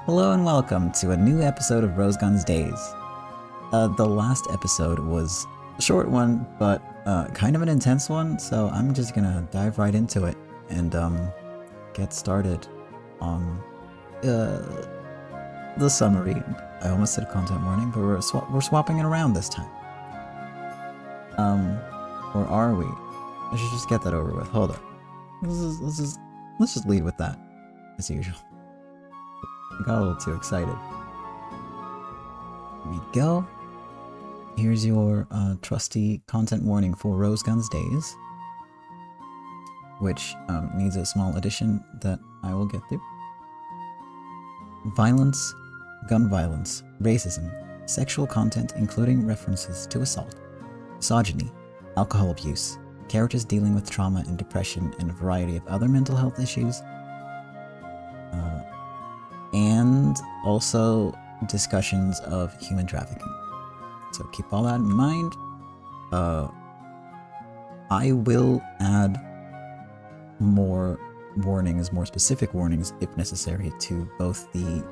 Hello and welcome to a new episode of Rosegun's Days. The last episode was a short one, but kind of an intense one, so I'm just gonna dive right into it and get started on the summary. I almost said content warning, but we're swapping it around this time. Or are we? I should just get that over with. Hold up. Let's just lead with that, as usual. I got a little too excited. Here we go. Here's your trusty content warning for Rosegun's Days, which needs a small addition that I will get through. Violence, gun violence, racism, sexual content including references to assault, misogyny, alcohol abuse, characters dealing with trauma and depression and a variety of other mental health issues, and also discussions of human trafficking. So keep all that in mind. I will add more warnings, more specific warnings if necessary, to both the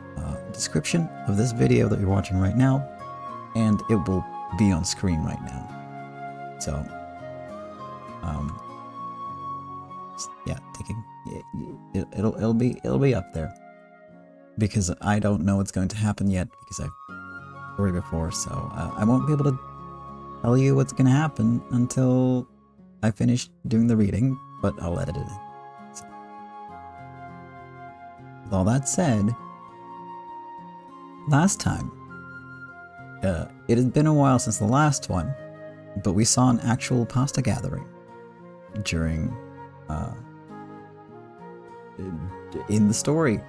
description of this video that you're watching right now, and it will be on screen right now. So, yeah, it'll be up there. Because I don't know what's going to happen yet, because I've heard it before, so I won't be able to tell you what's going to happen until I finish doing the reading, but I'll edit it in. So, with all that said, last time, it has been a while since the last one, but we saw an actual pasta gathering during, in the story.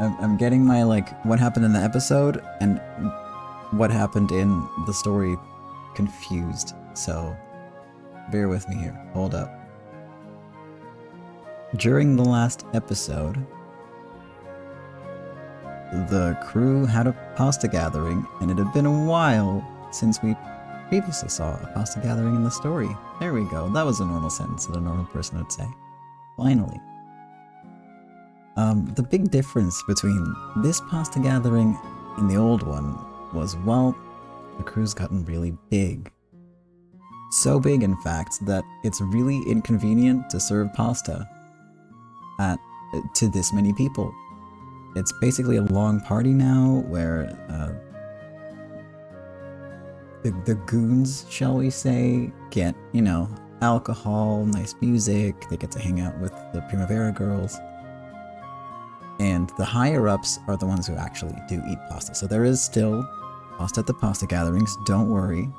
I'm getting my, what happened in the episode and what happened in the story confused, so bear with me here. Hold up. During the last episode, the crew had a pasta gathering, and it had been a while since we previously saw a pasta gathering in the story. There we go. That was a normal sentence that a normal person would say. Finally. The big difference between this pasta gathering and the old one was, well, the crew's gotten really big. So big, in fact, that it's really inconvenient to serve pasta to this many people. It's basically a long party now where the goons, shall we say, get, alcohol, nice music, they get to hang out with the Primavera girls. And the higher-ups are the ones who actually do eat pasta. So there is still pasta at the pasta gatherings, don't worry.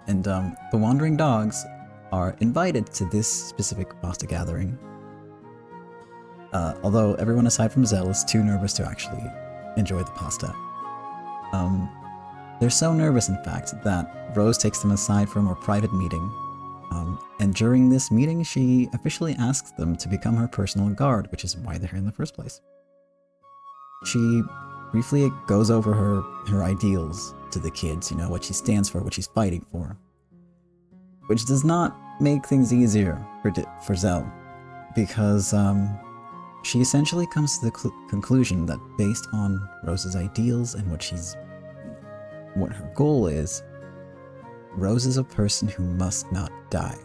And the wandering dogs are invited to this specific pasta gathering. Although everyone aside from Zell is too nervous to actually enjoy the pasta. They're so nervous, in fact, that Rose takes them aside for a more private meeting. And during this meeting, she officially asks them to become her personal guard, which is why they're here in the first place. She briefly goes over her ideals to the kids, what she stands for, what she's fighting for. Which does not make things easier for Zell, because she essentially comes to the conclusion that based on Rose's ideals and what her goal is, Rose is a person who must not die.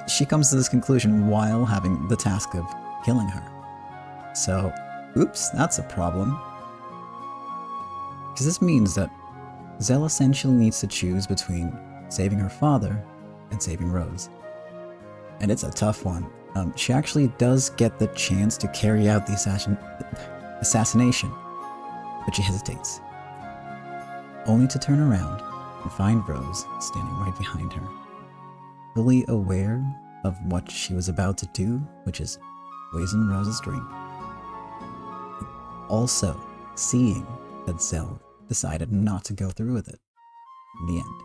She comes to this conclusion while having the task of killing her. So, oops, that's a problem. Because this means that Zell essentially needs to choose between saving her father and saving Rose. And it's a tough one. She actually does get the chance to carry out the assassination, but she hesitates. Only to turn around and find Rose standing right behind her, fully aware of what she was about to do, which is poison Rose's drink. Also, seeing that Zell decided not to go through with it in the end.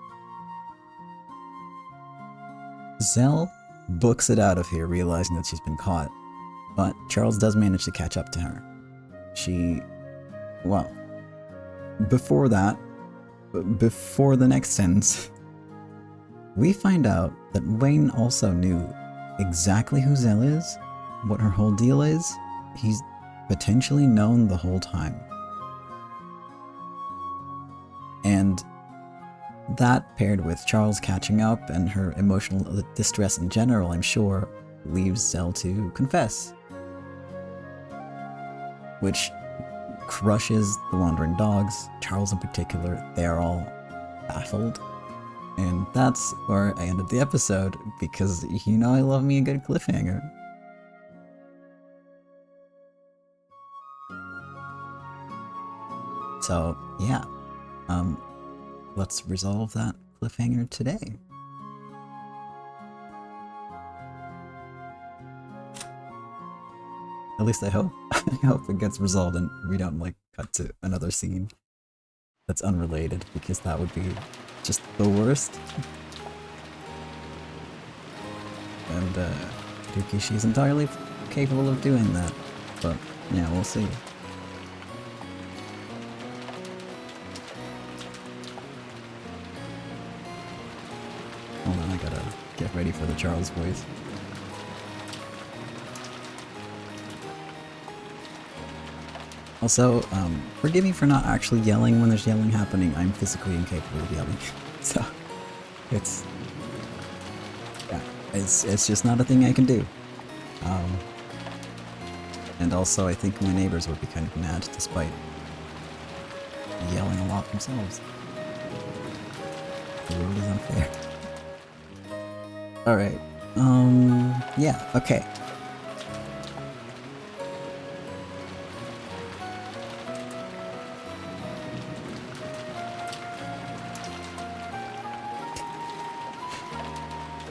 Zell books it out of here, realizing that she's been caught, but Charles does manage to catch up to her. Before that, before the next sentence, We find out that Wayne also knew exactly who Zell is, what her whole deal is. He's potentially known the whole time. And that, paired with Charles catching up and her emotional distress in general, I'm sure, leaves Zell to confess. Which crushes the Wandering Dogs, Charles in particular. They're all baffled. And that's where I ended the episode, because you know I love me a good cliffhanger. So, yeah. Let's resolve that cliffhanger today. At least I hope. I hope it gets resolved and we don't, like, cut to another scene that's unrelated, because that would be just the worst. And, Ryukishi's entirely capable of doing that. But, yeah, we'll see. Hold on, I gotta get ready for the Charles voice. Also, forgive me for not actually yelling when there's yelling happening. I'm physically incapable of yelling. So, it's just not a thing I can do. And also, I think my neighbors would be kind of mad, despite yelling a lot themselves. The world is unfair. Alright, yeah, okay.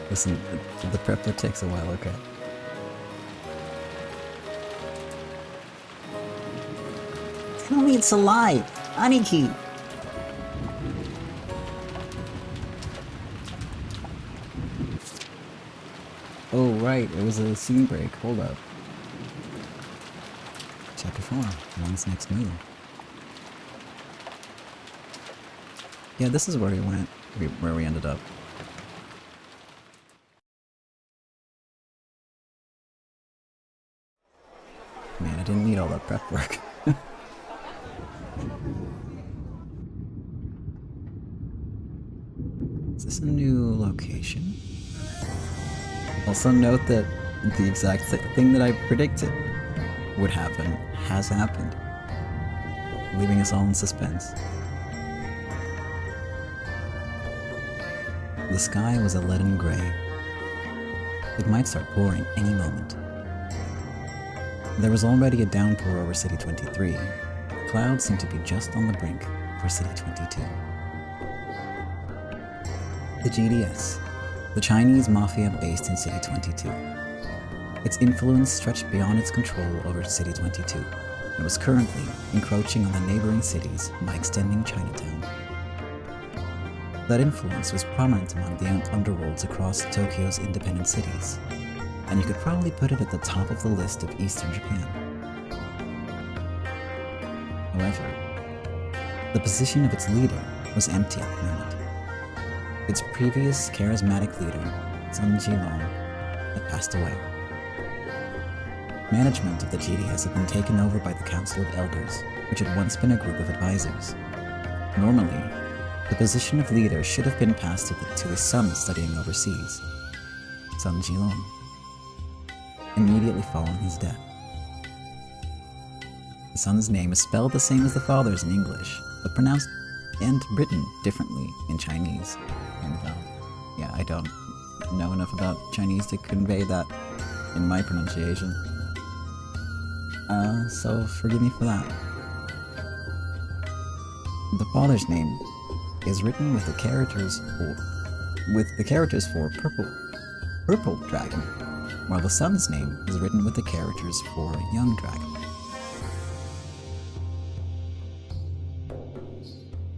Listen, the prep takes a while, okay? Tell me it's a lie! Aniki! Oh, right, it was a scene break. Hold up. Chapter 4. One's next move. Yeah, this is where we went. Where we ended up. Man, I didn't need all that prep work. Is this a new location? Also note that the exact thing that I predicted would happen has happened, leaving us all in suspense. The sky was a leaden gray. It might start pouring any moment. There was already a downpour over City 23. Clouds seemed to be just on the brink for City 22. The GDS. The Chinese mafia based in City 22. Its influence stretched beyond its control over City 22, and was currently encroaching on the neighboring cities by extending Chinatown. That influence was prominent among the underworlds across Tokyo's independent cities, and you could probably put it at the top of the list of Eastern Japan. However, the position of its leader was empty at the moment. Its previous charismatic leader, Sun Jilong, had passed away. Management of the GDS had been taken over by the Council of Elders, which had once been a group of advisors. Normally, the position of leader should have been passed to his son studying overseas, Sun Jilong, immediately following his death. The son's name is spelled the same as the father's in English, but pronounced and written differently in Chinese. And yeah, I don't know enough about Chinese to convey that in my pronunciation. So forgive me for that. The father's name is written with the characters for purple dragon, while the son's name is written with the characters for young dragon.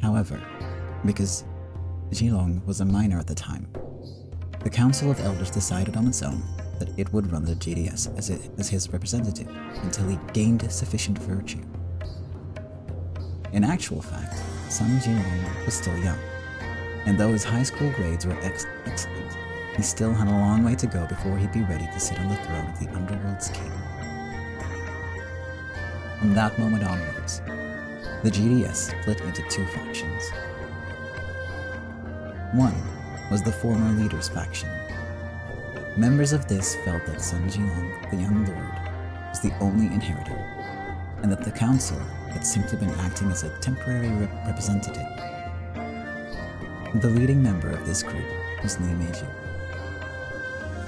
However, because Jilong was a minor at the time, the Council of Elders decided on its own that it would run the GDS as his representative until he gained sufficient virtue. In actual fact, Sun Jilong was still young, and though his high school grades were excellent, he still had a long way to go before he'd be ready to sit on the throne of the Underworld's king. From that moment onwards, the GDS split into two factions. One was the former leader's faction. Members of this felt that Sun Jinlong, the young lord, was the only inheritor, and that the council had simply been acting as a temporary representative. The leading member of this group was Li Meiju.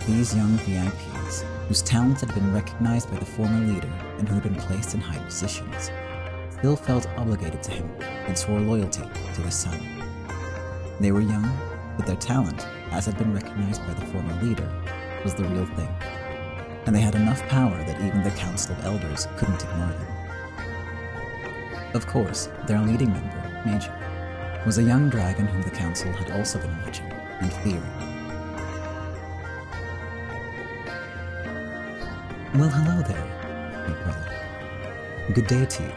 These young VIPs, whose talents had been recognized by the former leader and who had been placed in high positions, still felt obligated to him and swore loyalty to his son. They were young, but their talent, as had been recognized by the former leader, was the real thing, and they had enough power that even the Council of Elders couldn't ignore them. Of course, their leading member, Meiju, was a young dragon whom the council had also been watching and fearing. Well, hello there, my brother. Good day to you.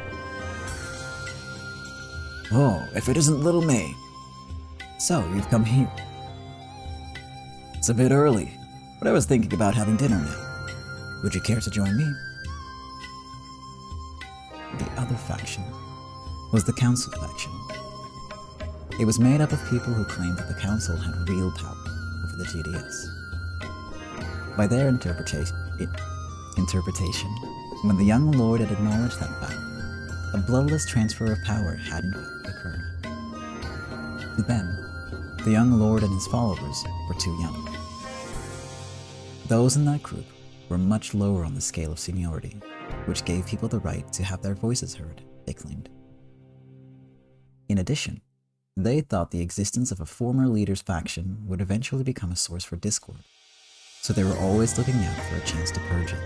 Oh, if it isn't little May. So, you've come here. It's a bit early, but I was thinking about having dinner now. Would you care to join me? The other faction was the council faction. It was made up of people who claimed that the council had real power over the GDS. By their interpretation, when the young lord had acknowledged that fact, a bloodless transfer of power had in fact occurred. To them, the young lord and his followers were too young. Those in that group were much lower on the scale of seniority, which gave people the right to have their voices heard, they claimed. In addition, they thought the existence of a former leader's faction would eventually become a source for discord, so they were always looking out for a chance to purge it.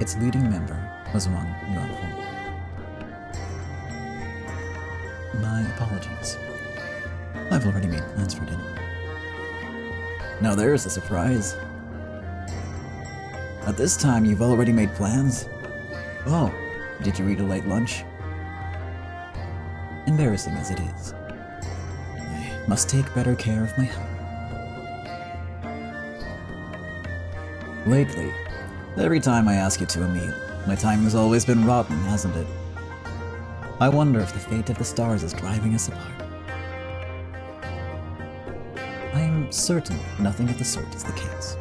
Its leading member was Wang Yuanhong. My apologies. I've already made plans for dinner. Now there's a surprise. At this time, you've already made plans? Oh, did you eat a late lunch? Embarrassing as it is, I must take better care of my health. Lately, every time I ask you to a meal, my timing's always been rotten, hasn't it? I wonder if the fate of the stars is driving us apart. I am certain nothing of the sort is the case.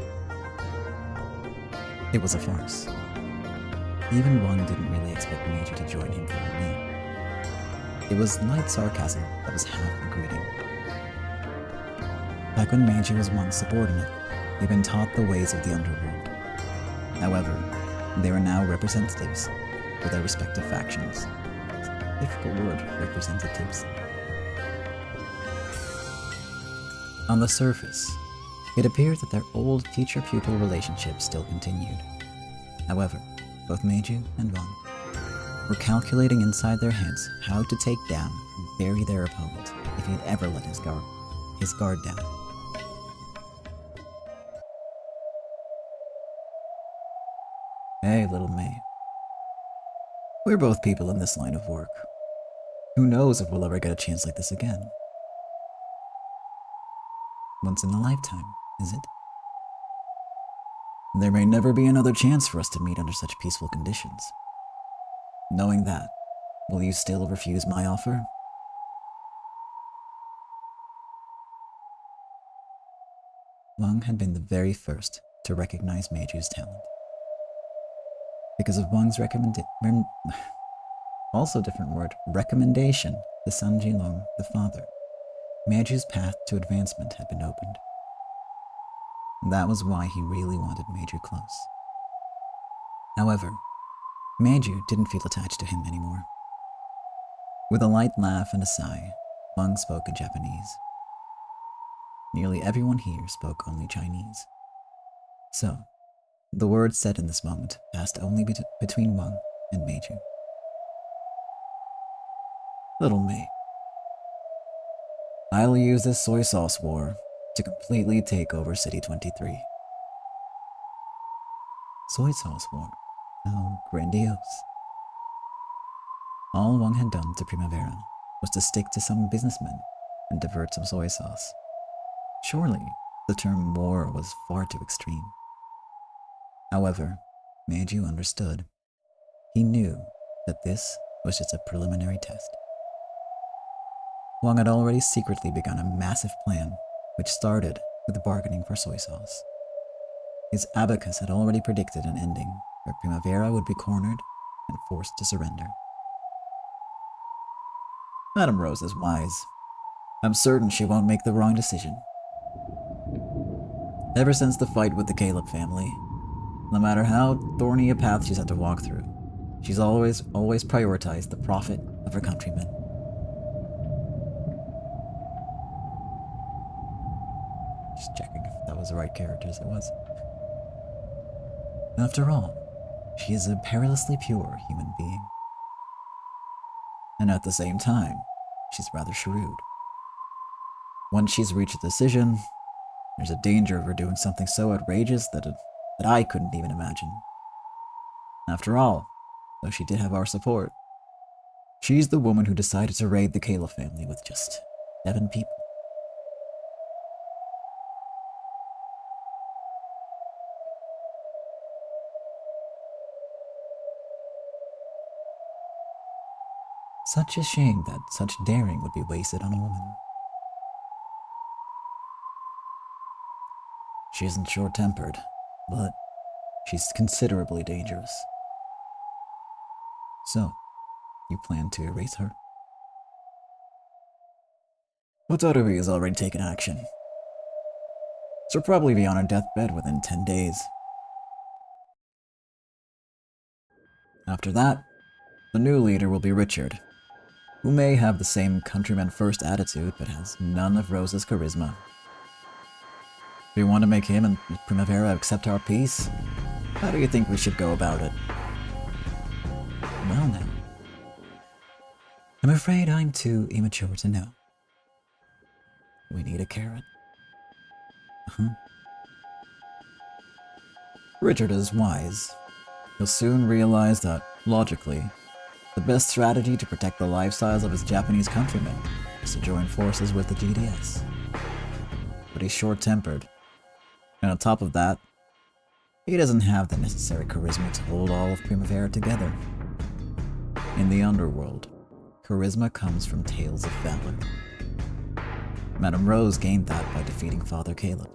It was a farce. Even Wang didn't really expect Meiju to join him for a meal. It was light sarcasm that was half a greeting. Back when Meiju was Wang's subordinate, he'd been taught the ways of the underworld. However, they were now representatives for their respective factions. Difficult word, representatives. On the surface, it appeared that their old teacher-pupil relationship still continued. However, both Meiju and Wang were calculating inside their heads how to take down and bury their opponent if he had ever let his guard down. Hey, little May. We're both people in this line of work. Who knows if we'll ever get a chance like this again? Once in a lifetime, is it? There may never be another chance for us to meet under such peaceful conditions. Knowing that, will you still refuse my offer? Wang had been the very first to recognize Meiju's talent. Because of Wang's recommendation to Sun Jinlong, the father, Meiju's path to advancement had been opened. That was why he really wanted Meiju close. However, Meiju didn't feel attached to him anymore. With a light laugh and a sigh, Wang spoke in Japanese. Nearly everyone here spoke only Chinese. So, the words said in this moment passed only between Wang and Meiju. Little Mei, I'll use this soy sauce war to completely take over City 23. Soy sauce war? How grandiose. All Wang had done to Primavera was to stick to some businessmen and divert some soy sauce. Surely, the term war was far too extreme. However, Meiju understood. He knew that this was just a preliminary test. Wang had already secretly begun a massive plan, which started with bargaining for soy sauce. His abacus had already predicted an ending where Primavera would be cornered and forced to surrender. Madame Rose is wise. I'm certain she won't make the wrong decision. Ever since the fight with the Caleb family, no matter how thorny a path she's had to walk through, she's always prioritized the profit of her countrymen. Just checking if that was the right characters. It was. After all, she is a perilously pure human being. And at the same time, she's rather shrewd. Once she's reached a decision, there's a danger of her doing something so outrageous that I couldn't even imagine. After all, though she did have our support, she's the woman who decided to raid the Kayla family with just 7 people. Such a shame that such daring would be wasted on a woman. She isn't short-tempered, but she's considerably dangerous. So, you plan to erase her? Watarubi has already taken action. She'll probably be on her deathbed within 10 days. After that, the new leader will be Richard, who may have the same countryman-first attitude but has none of Rose's charisma. Do you want to make him and Primavera accept our peace? How do you think we should go about it? Well now, I'm afraid I'm too immature to know. We need a carrot. Richard is wise. He'll soon realize that, logically, the best strategy to protect the lifestyles of his Japanese countrymen is to join forces with the GDS. But he's short-tempered. And on top of that, he doesn't have the necessary charisma to hold all of Primavera together. In the underworld, charisma comes from tales of valor. Madame Rose gained that by defeating Father Caleb.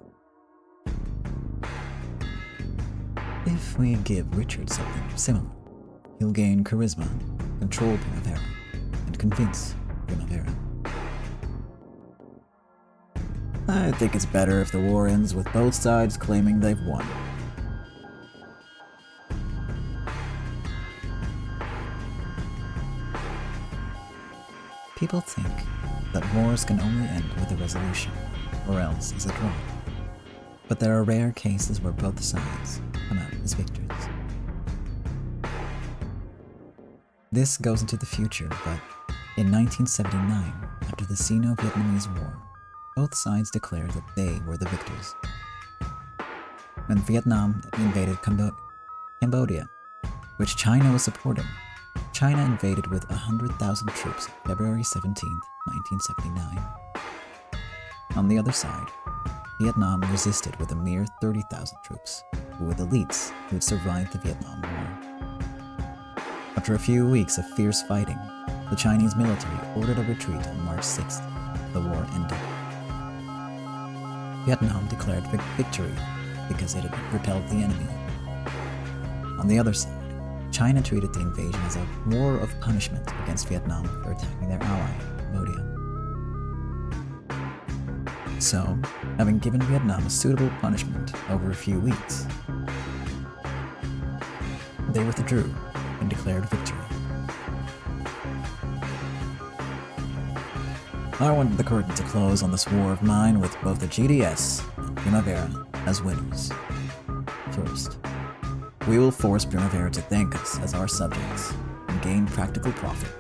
If we give Richard something similar, he'll gain charisma, control Primavera, and convince Primavera. I think it's better if the war ends with both sides claiming they've won. People think that wars can only end with a resolution, or else as a draw. But there are rare cases where both sides come out as victors. This goes into the future, but in 1979, after the Sino-Vietnamese War, both sides declared that they were the victors. When Vietnam invaded Cambodia, which China was supporting, China invaded with 100,000 troops on February 17, 1979. On the other side, Vietnam resisted with a mere 30,000 troops, who were the elites who had survived the Vietnam War. After a few weeks of fierce fighting, the Chinese military ordered a retreat on March 6th. The war ended. Vietnam declared victory because it had repelled the enemy. On the other side, China treated the invasion as a war of punishment against Vietnam for attacking their ally, Cambodia. So, having given Vietnam a suitable punishment over a few weeks, they withdrew and declared victory. I wanted the curtain to close on this war of mine with both the GDS and Primavera as winners. First, we will force Primavera to thank us as our subjects and gain practical profit,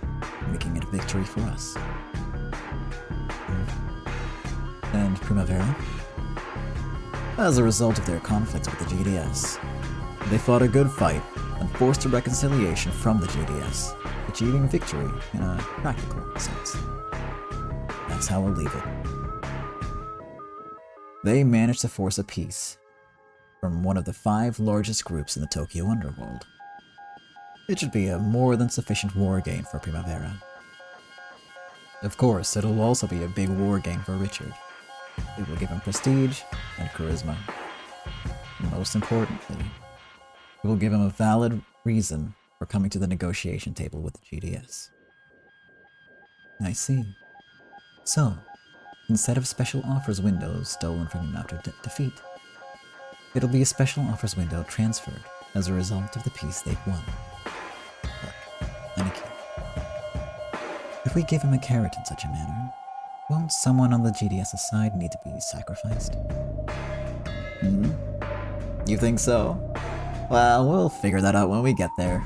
making it a victory for us. And Primavera? As a result of their conflicts with the GDS, they fought a good fight and forced a reconciliation from the GDS, achieving victory in a practical sense. That's how we'll leave it. They managed to force a peace from one of the 5 largest groups in the Tokyo underworld. It should be a more than sufficient war gain for Primavera. Of course, it'll also be a big war gain for Richard. It will give him prestige and charisma. And most importantly, it will give him a valid reason for coming to the negotiation table with the GDS. I see. So, instead of special offers windows stolen from him after defeat, it'll be a special offers window transferred as a result of the peace they've won. But, Aniki, if we give him a carrot in such a manner, won't someone on the GDS's side need to be sacrificed? You think so? Well, we'll figure that out when we get there.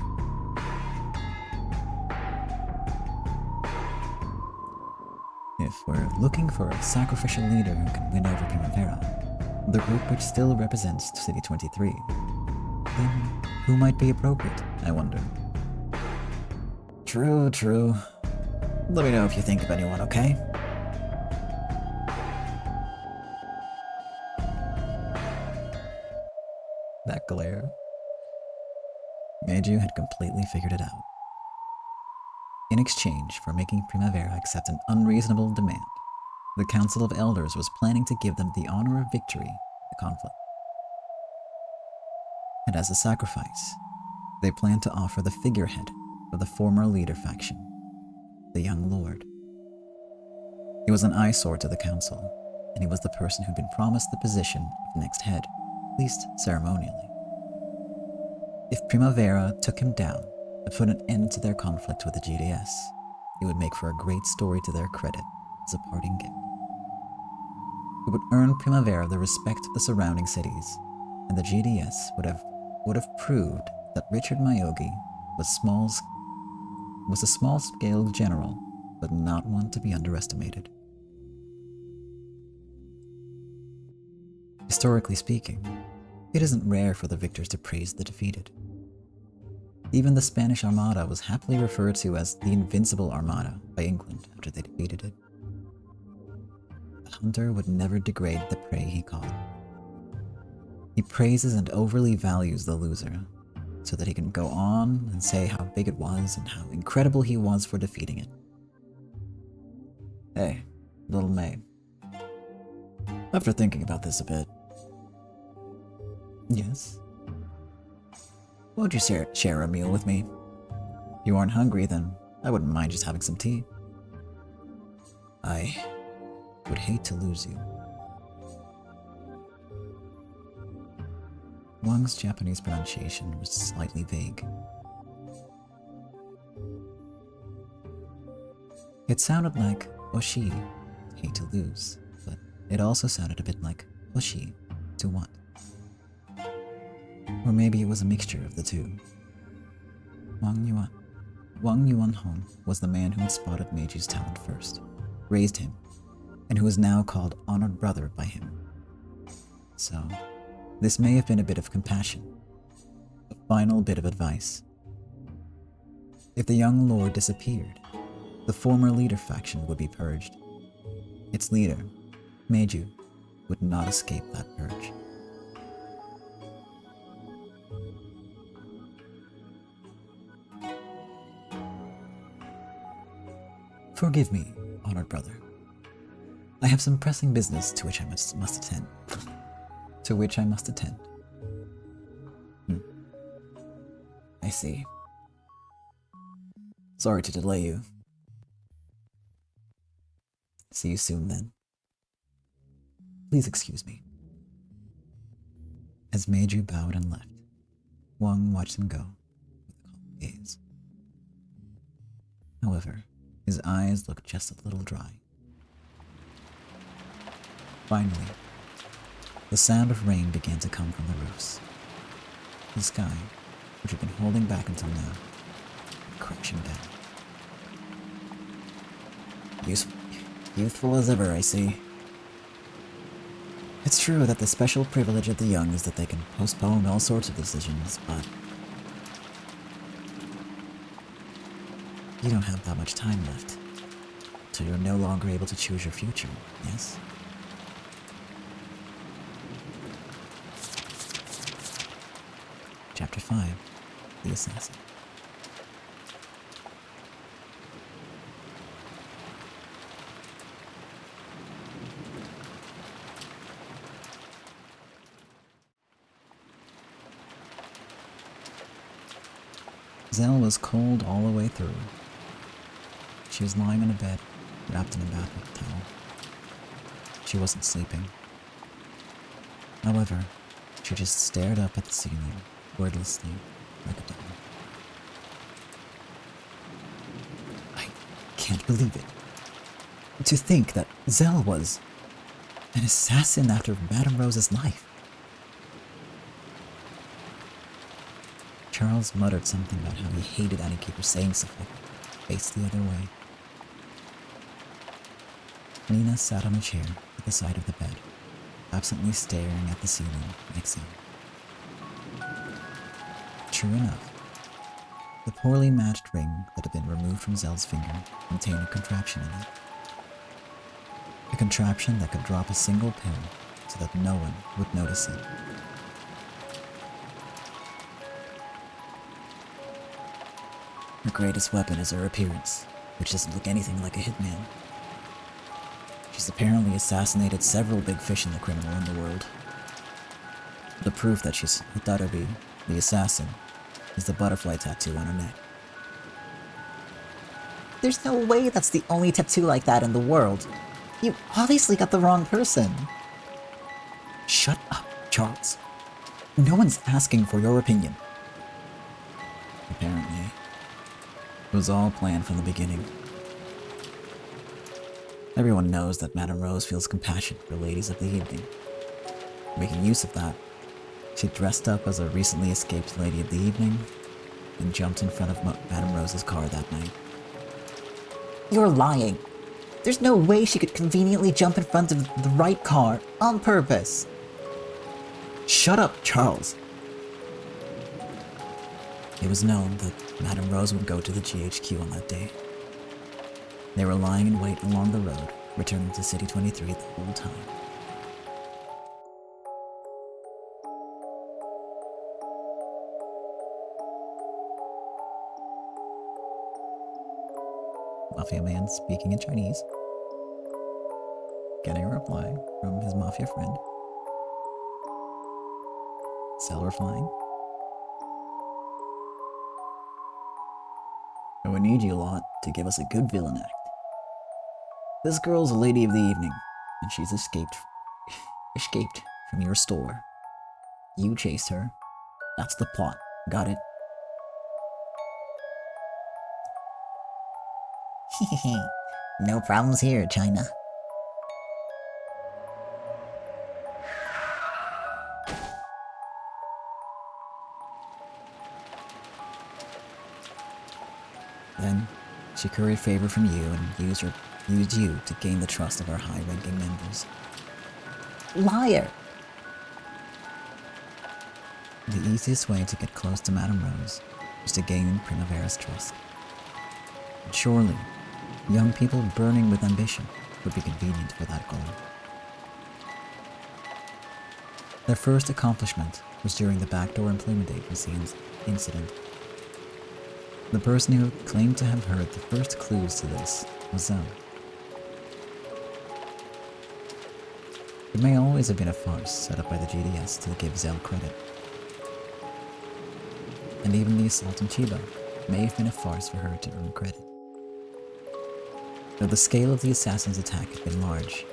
If we're looking for a sacrificial leader who can win over Primavera, the group which still represents City 23, then who might be appropriate, I wonder? True. Let me know if you think of anyone, okay? That glare. Meiju had completely figured it out. In exchange for making Primavera accept an unreasonable demand, the Council of Elders was planning to give them the honor of victory in the conflict. And as a sacrifice, they planned to offer the figurehead of the former leader faction, the young lord. He was an eyesore to the council, and he was the person who'd been promised the position of next head, at least ceremonially. If Primavera took him down to put an end to their conflict with the GDS, it would make for a great story to their credit as a parting gift. It would earn Primavera the respect of the surrounding cities, and the GDS would have proved that Richard Myogi was a small-scale general, but not one to be underestimated. Historically speaking, it isn't rare for the victors to praise the defeated. Even the Spanish Armada was happily referred to as the Invincible Armada by England after they defeated it. The hunter would never degrade the prey he caught. He praises and overly values the loser, so that he can go on and say how big it was and how incredible he was for defeating it. Hey, little May. After thinking about this a bit... Yes? Won't you share a meal with me? If you aren't hungry, then I wouldn't mind just having some tea. I would hate to lose you. Wang's Japanese pronunciation was slightly vague. It sounded like Oshi, hate to lose, but it also sounded a bit like Oshi, to want. Or maybe it was a mixture of the two. Wang Yuanhong was the man who had spotted Meiju's talent first, raised him, and who was now called honored brother by him. So, this may have been a bit of compassion, a final bit of advice. If the young lord disappeared, the former leader faction would be purged. Its leader, Meiju, would not escape that purge. Forgive me, honored brother. I have some pressing business to which I must attend. I see. Sorry to delay you. See you soon, then. Please excuse me. As Meiju bowed and left, Wang watched him go with a calm gaze. However, his eyes looked just a little dry. Finally, the sound of rain began to come from the roofs. The sky, which had been holding back until now, crashing down. Youthful as ever, I see. It's true that the special privilege of the young is that they can postpone all sorts of decisions, but... You don't have that much time left, so you're no longer able to choose your future, yes? Chapter 5, The Assassin. Zell was cold all the way through. She was lying on a bed, wrapped in a bath towel. She wasn't sleeping. However, she just stared up at the ceiling, wordlessly, like a doll. I can't believe it. To think that Zell was an assassin after Madame Rose's life. Charles muttered something about how he hated Aniki for saying stuff like that, faced the other way. Nina sat on a chair at the side of the bed, absently staring at the ceiling like Zell. True enough, the poorly matched ring that had been removed from Zell's finger contained a contraption in it. A contraption that could drop a single pin so that no one would notice it. Her greatest weapon is her appearance, which doesn't look anything like a hitman. She's apparently assassinated several big fish in the criminal underworld. The proof that she's Hitarubi, the assassin, is the butterfly tattoo on her neck. There's no way that's the only tattoo like that in the world. You obviously got the wrong person. Shut up, Charles. No one's asking for your opinion. Apparently. It was all planned from the beginning. Everyone knows that Madame Rose feels compassion for ladies of the evening. Making use of that, she dressed up as a recently escaped lady of the evening and jumped in front of Madame Rose's car that night. You're lying. There's no way she could conveniently jump in front of the right car on purpose. Shut up, Charles. It was known that Madame Rose would go to the GHQ on that day. They were lying in wait along the road, returning to City 23 the whole time. Mafia man speaking in Chinese, getting a reply from his mafia friend. Zell replying. I would need you lot to give us a good villain act. This girl's a lady of the evening, and she's escaped from your store. You chase her. That's the plot. Got it? No problems here, China. Then, she curried favor from you and used you to gain the trust of our high-ranking members. Liar! The easiest way to get close to Madame Rose was to gain Primavera's trust. But surely, young people burning with ambition would be convenient for that goal. Their first accomplishment was during the backdoor employment agency incident. The person who claimed to have heard the first clues to this was Zell. It may always have been a farce set up by the GDS to give Zell credit. And even the assault on Chiba may have been a farce for her to earn credit. Though the scale of the assassin's attack had been large,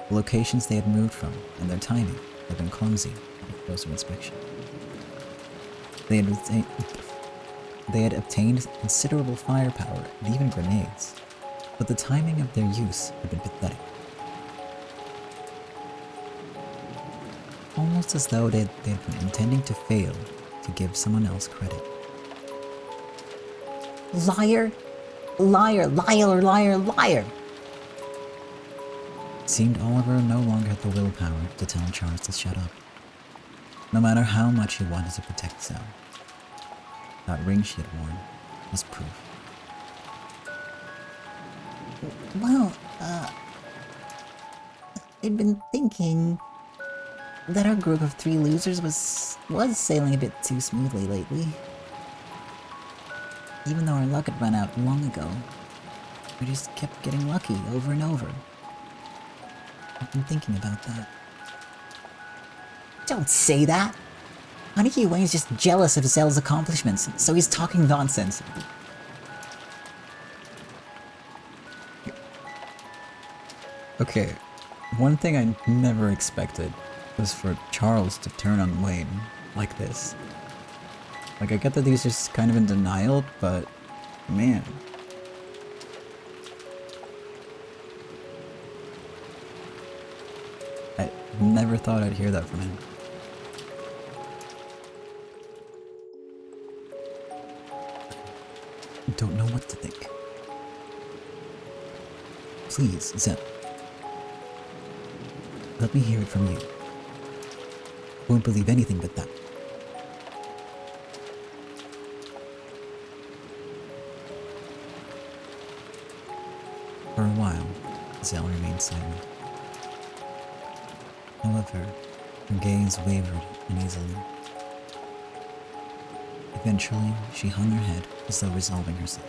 the locations they had moved from and their timing had been clumsy on closer inspection. They had obtained considerable firepower and even grenades, but the timing of their use had been pathetic. Almost as though they had been intending to fail to give someone else credit. Liar! Liar! Liar! Liar! Liar! It seemed Oliver no longer had the willpower to tell Charles to shut up, no matter how much he wanted to protect Zell. That ring she had worn was proof. Well, I'd been thinking that our group of 3 losers was sailing a bit too smoothly lately. Even though our luck had run out long ago, we just kept getting lucky over and over. I've been thinking about that. Don't say that! Aniki Wayne's just jealous of Zell's accomplishments, so he's talking nonsense. Okay, one thing I never expected was for Charles to turn on Wayne like this. Like, I get that he's just kind of in denial, but man. I never thought I'd hear that from him. I don't know what to think. Please, Zell. Let me hear it from you. Won't believe anything but that. For a while, Zell remained silent. However, her gaze wavered uneasily. Eventually, she hung her head as though resolving herself.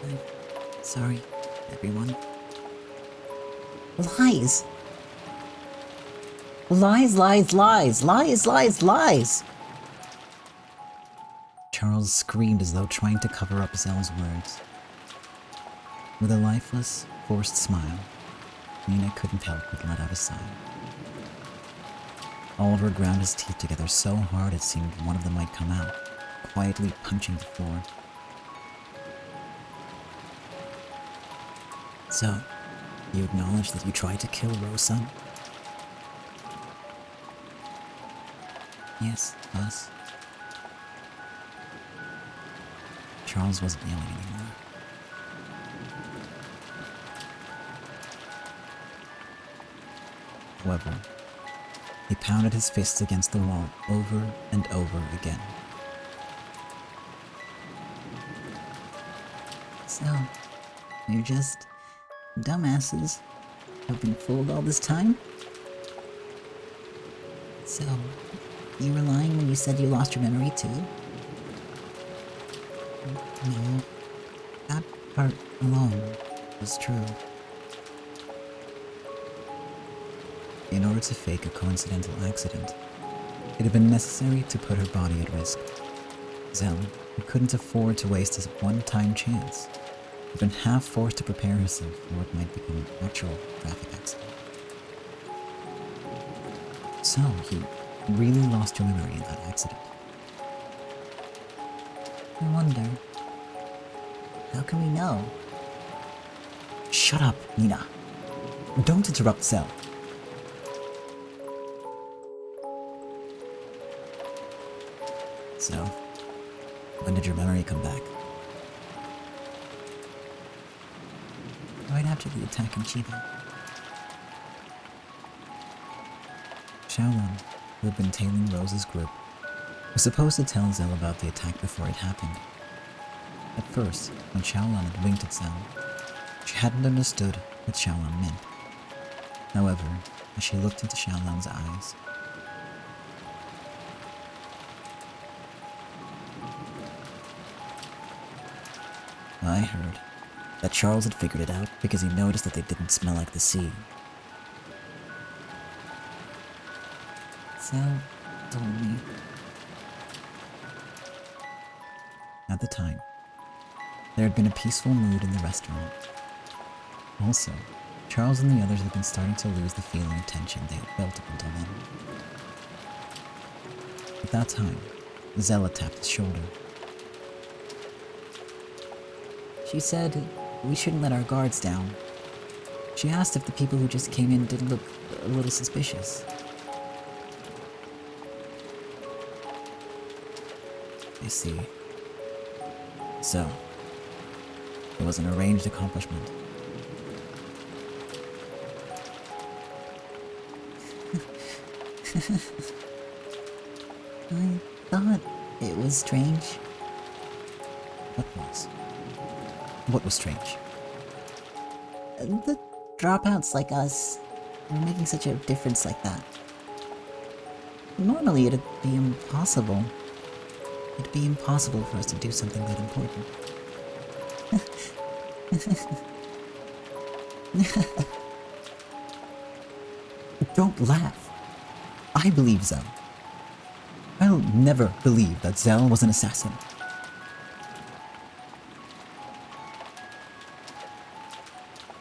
I'm sorry, everyone. Lies! Lies, lies, lies, lies, lies, lies! Charles screamed as though trying to cover up Zell's words. With a lifeless, forced smile, Nina couldn't help but let out a sigh. Oliver ground his teeth together so hard it seemed one of them might come out, quietly punching the floor. So, you acknowledge that you tried to kill Rose-san? Yes, boss. Charles wasn't yelling anymore. However, he pounded his fists against the wall over and over again. So, you're just dumbasses who've been fooled all this time? So, you were lying when you said you lost your memory too? No, that part alone was true. In order to fake a coincidental accident, it had been necessary to put her body at risk. Zell, who couldn't afford to waste his one-time chance, had been half forced to prepare herself for what might become an actual traffic accident. So, you really lost your memory in that accident. I wonder, how can we know? Shut up, Nina. Don't interrupt Zell. So, when did your memory come back? Right after the attack in Chiba. Xiaolun, who had been tailing Rose's group, was supposed to tell Zell about the attack before it happened. At first, when Xiaolun had winked at Zell, she hadn't understood what Xiaolun meant. However, as she looked into Xiaolun's eyes, I heard that Charles had figured it out because he noticed that they didn't smell like the sea. Zell told me. At the time, there had been a peaceful mood in the restaurant. Also, Charles and the others had been starting to lose the feeling of tension they had felt up until then. At that time, Zella tapped his shoulder. She said we shouldn't let our guards down. She asked if the people who just came in did look a little suspicious. I see. So, it was an arranged accomplishment. I thought it was strange. What was? What was strange? The dropouts like us are making such a difference like that. Normally it'd be impossible. It'd be impossible for us to do something that important. Don't laugh. I believe Zell. I'll never believe that Zell was an assassin.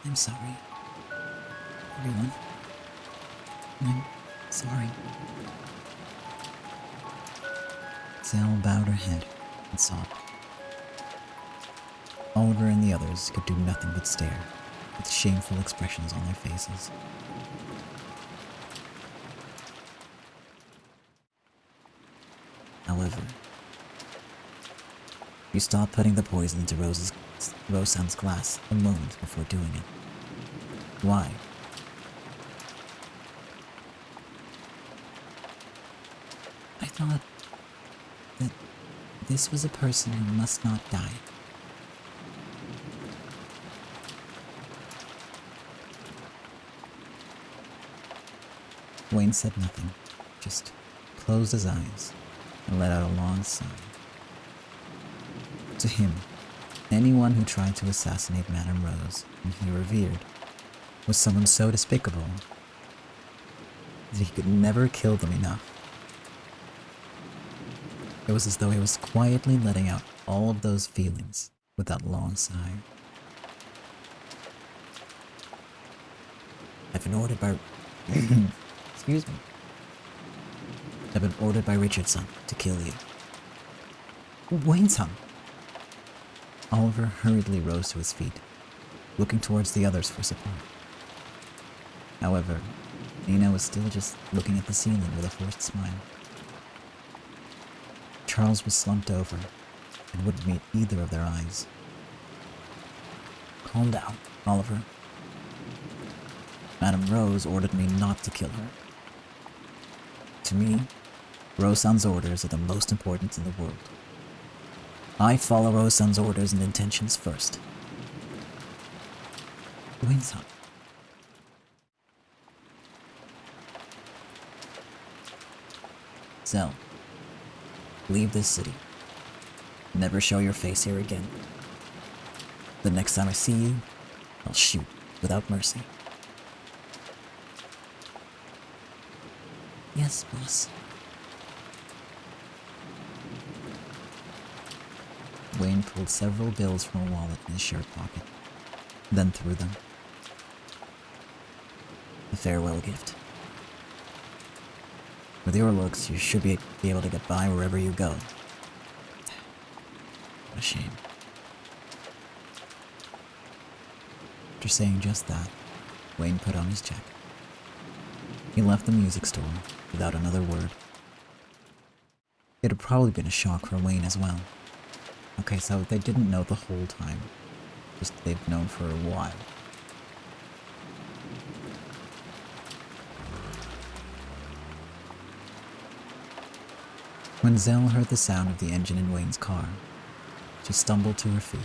I'm sorry. Everyone. I'm sorry. Zell bowed her head and sobbed. Oliver and the others could do nothing but stare, with shameful expressions on their faces. However, you stopped putting the poison into Rosan's glass a moment before doing it. Why? I thought that this was a person who must not die. Wayne said nothing, just closed his eyes and let out a long sigh. To him, anyone who tried to assassinate Madame Rose, whom he revered, was someone so despicable that he could never kill them enough. It was as though he was quietly letting out all of those feelings with that long sigh. I've been ordered by... Excuse me. I've been ordered by Richardson to kill you. Wayne's son. Oliver hurriedly rose to his feet, looking towards the others for support. However, Nina was still just looking at the ceiling with a forced smile. Charles was slumped over and wouldn't meet either of their eyes. Calm down, Oliver. Madame Rose ordered me not to kill her. To me, Rosan's orders are the most important in the world. I follow Rosan's orders and intentions first. Wayne's son. Zell, leave this city. Never show your face here again. The next time I see you, I'll shoot without mercy. Yes, boss. Wayne pulled several bills from a wallet in his shirt pocket, then threw them. A farewell gift. With your looks, you should be able to get by wherever you go. What a shame. After saying just that, Wayne put on his check. He left the music store without another word. It had probably been a shock for Wayne as well. Okay, so they didn't know the whole time. Just they've known for a while. When Zell heard the sound of the engine in Wayne's car, she stumbled to her feet.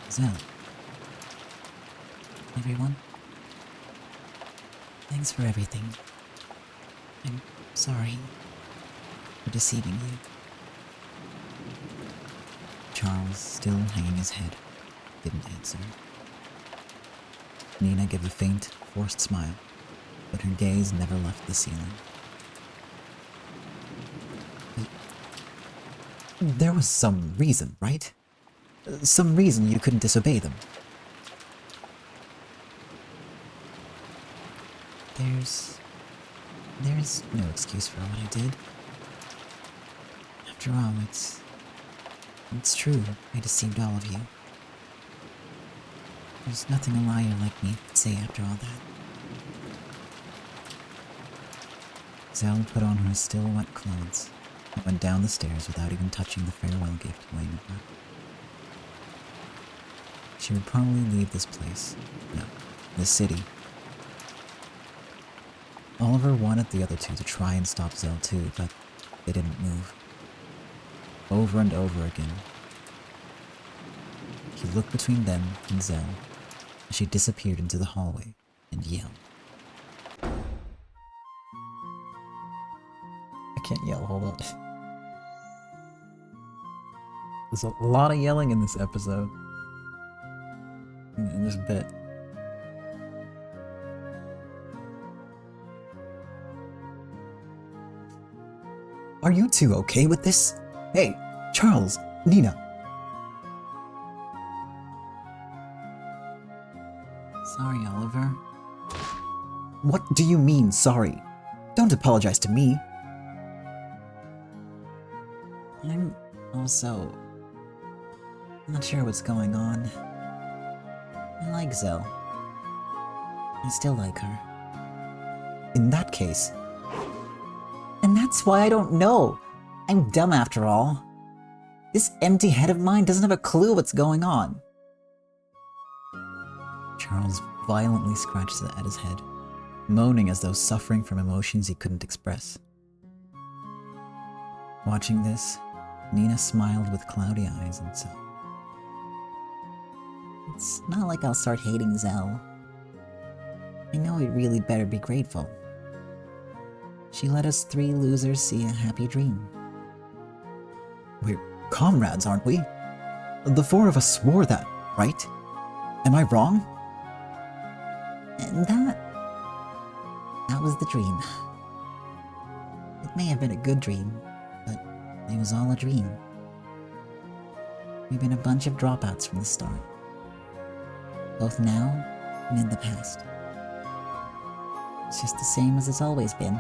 Zell. Everyone. Thanks for everything. I'm sorry for deceiving you. Charles, still hanging his head, didn't answer. Nina gave a faint, forced smile, but her gaze never left the ceiling. There was some reason, right? Some reason you couldn't disobey them. There's no excuse for what I did. After all, it's true, I deceived all of you. There's nothing a liar like me could say after all that. Zell put on her still wet clothes and went down the stairs without even touching the farewell gift Wayne had left. She would probably leave this place. No, this city. Oliver wanted the other two to try and stop Zell too, but they didn't move. over and over again. He looked between them and Zell as she disappeared into the hallway and yelled. I can't yell, hold on. There's a lot of yelling in this episode. In this bit. Are you two okay with this? Hey, Charles, Nina. Sorry, Oliver. What do you mean, sorry? Don't apologize to me. I'm also not sure what's going on. I like Zell. I still like her. In that case, And that's why I don't know. I'm dumb after all. This empty head of mine doesn't have a clue what's going on. Charles violently scratches at his head, moaning as though suffering from emotions he couldn't express. Watching this, Nina smiled with cloudy eyes and said, It's not like I'll start hating Zell. I know we'd really better be grateful. She let us three losers see a happy dream. We're comrades, aren't we? The four of us swore that, right? Am I wrong? And that was the dream. It may have been a good dream, but it was all a dream. We've been a bunch of dropouts from the start. Both now and in the past. It's just the same as it's always been.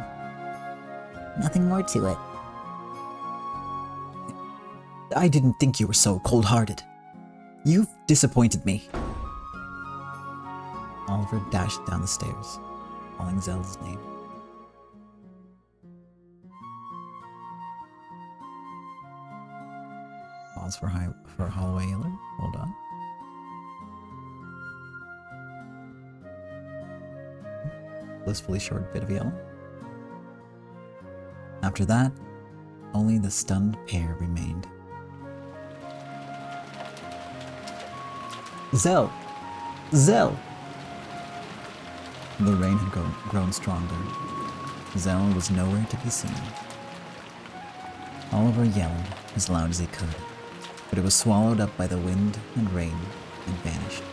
Nothing more to it. I didn't think you were so cold-hearted. You've disappointed me. Oliver dashed down the stairs, calling Zell's name. Pause for hallway yelling. Hold on. Blissfully short bit of yelling. After that, only the stunned pair remained. Zell! Zell! The rain had grown stronger. Zell was nowhere to be seen. Oliver yelled as loud as he could, but it was swallowed up by the wind and rain and vanished.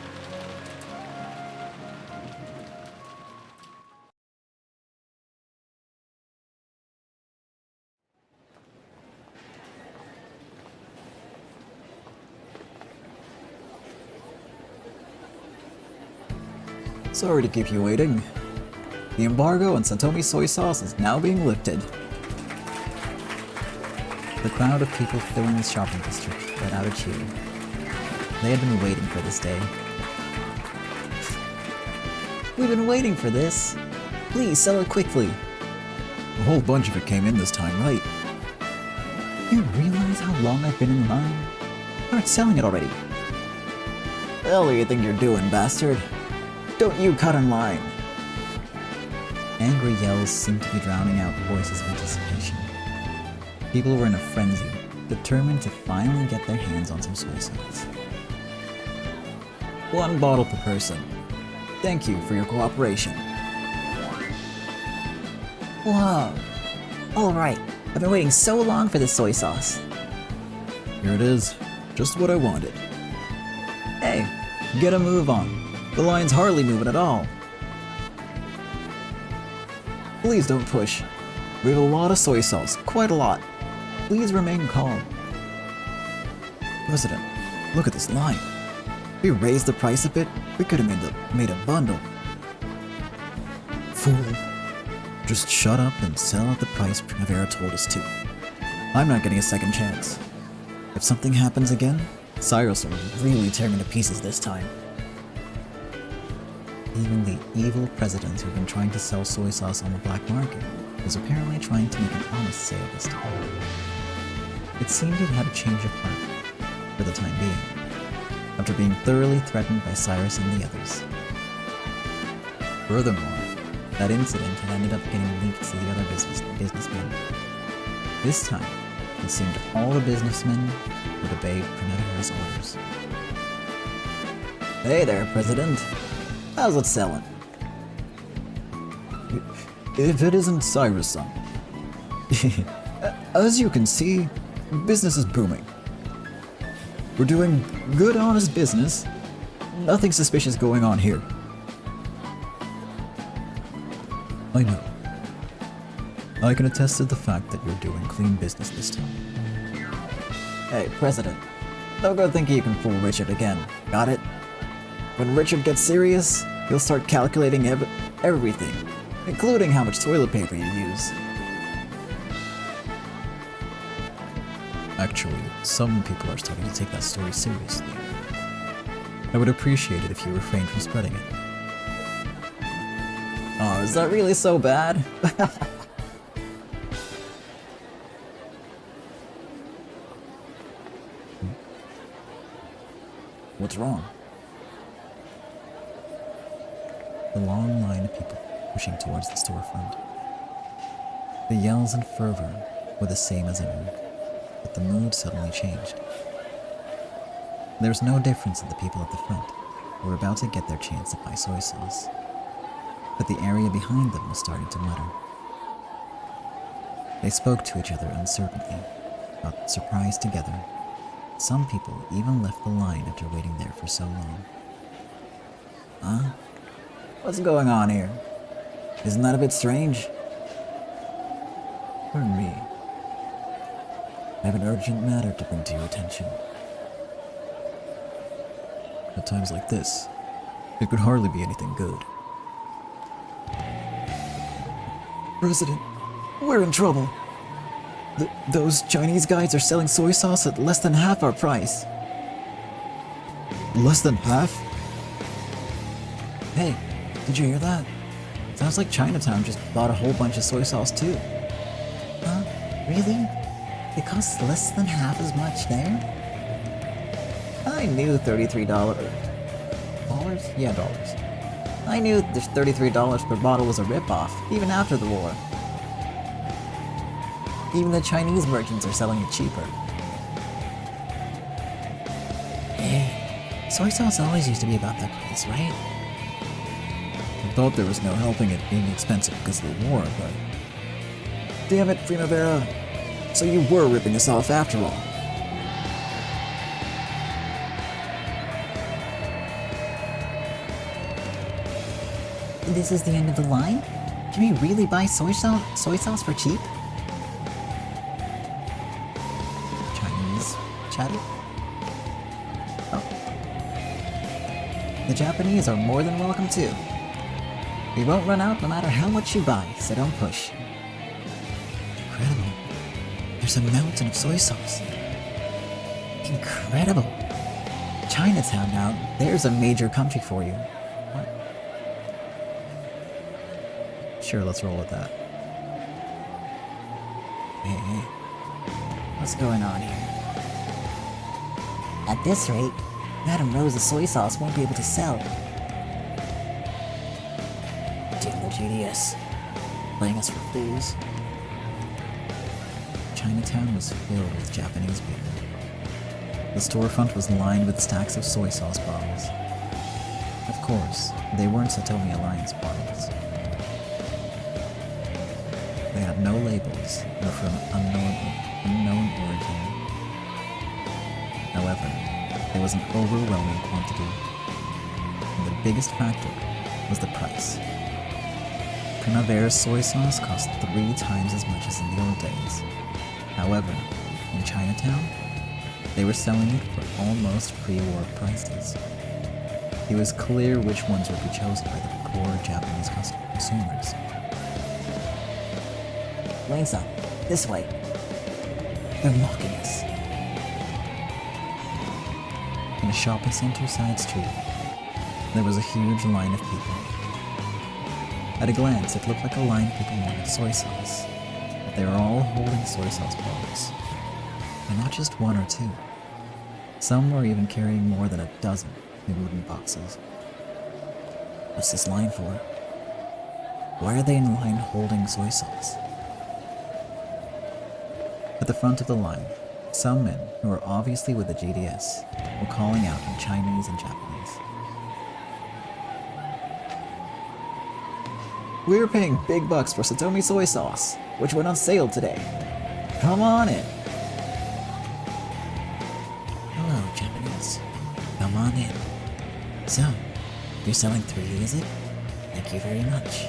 Sorry to keep you waiting. The embargo on Satomi soy sauce is now being lifted. The crowd of people filling the shopping district let out a cheer. They had been waiting for this day. We've been waiting for this. Please sell it quickly. A whole bunch of it came in this time, right? You realize how long I've been in line? Start selling it already. The hell do you think you're doing, bastard? Don't you cut in line! Angry yells seemed to be drowning out voices of anticipation. People were in a frenzy, determined to finally get their hands on some soy sauce. 1 bottle per person. Thank you for your cooperation. Whoa. Alright, I've been waiting so long for this soy sauce. Here it is. Just what I wanted. Hey, get a move on. The line's hardly moving at all. Please don't push. We have a lot of soy sauce, quite a lot. Please remain calm. President, look at this line. If we raised the price a bit, we could have made a bundle. Fool. Just shut up and sell at the price Primavera told us to. I'm not getting a second chance. If something happens again, Cyrus will really tear me to pieces this time. Even the evil president who'd been trying to sell soy sauce on the black market was apparently trying to make an honest sale this time. It seemed he'd had a change of heart, for the time being, after being thoroughly threatened by Cyrus and the others. Furthermore, that incident had ended up getting leaked to the other businessmen. This time, It seemed all the businessmen would obey Primavera's orders. Hey there, President. How's it selling? If it isn't Cyrus-san. As you can see, business is booming. We're doing good, honest business. Nothing suspicious going on here. I know. I can attest to the fact that you're doing clean business this time. Hey, President. Don't go thinking you can fool Richard again. Got it? When Richard gets serious, he'll start calculating everything, including how much toilet paper you use. Actually, some people are starting to take that story seriously. I would appreciate it if you refrained from spreading it. Oh, is that really so bad? What's wrong? The long line of people pushing towards the storefront. The yells and fervor were the same as ever, but the mood suddenly changed. There was no difference in the people at the front, who were about to get their chance to buy soy sauce, but the area behind them was starting to mutter. They spoke to each other uncertainly, felt surprised together. Some people even left the line after waiting there for so long. Huh? What's going on here? Isn't that a bit strange? Pardon me. I have an urgent matter to bring to your attention. At times like this, it could hardly be anything good. President, we're in trouble. Those Chinese guys are selling soy sauce at less than half our price. Less than half? Hey, did you hear that? Sounds like Chinatown just bought a whole bunch of soy sauce too. Huh? Really? It costs less than half as much there? I knew $33. Dollars? Yeah, dollars. I knew the $33 per bottle was a ripoff, even after the war. Even the Chinese merchants are selling it cheaper. Hey, soy sauce always used to be about that price, right? I thought there was no helping it being expensive because of the war, but... Damn it, Primavera. So you were ripping us off after all. This is the end of the line? Can we really buy soy sauce for cheap? Chinese chatter? Oh. The Japanese are more than welcome too. We won't run out no matter how much you buy, so don't push. Incredible. There's a mountain of soy sauce. Incredible. Chinatown now, there's a major country for you. What? Sure, let's roll with that. Hey, what's going on here? At this rate, Madame Rose's soy sauce won't be able to sell. Damn the GDS. Playing us for fools. Chinatown was filled with Japanese people. The storefront was lined with stacks of soy sauce bottles. Of course, they weren't Satomi Alliance bottles. They had no labels, nor from unknown origin. However, there was an overwhelming quantity, and the biggest factor was the price. Primavera's soy sauce cost 3 times as much as in the old days. However, in Chinatown, they were selling it for almost pre-war prices. It was clear which ones would be chosen by the poor Japanese consumers. Lane-san, this way. They're mocking us. In a shopping center side street, there was a huge line of people. At a glance, it looked like a line of people wanting soy sauce, but they were all holding soy sauce bottles. And not just 1 or 2. Some were even carrying more than a dozen in wooden boxes. What's this line for? Why are they in line holding soy sauce? At the front of the line, some men who were obviously with the GDS were calling out in Chinese and Japanese. We're paying big bucks for Satomi soy sauce, which went on sale today. Come on in. Hello, Japanese. Come on in. So, you're selling 3, is it? Thank you very much.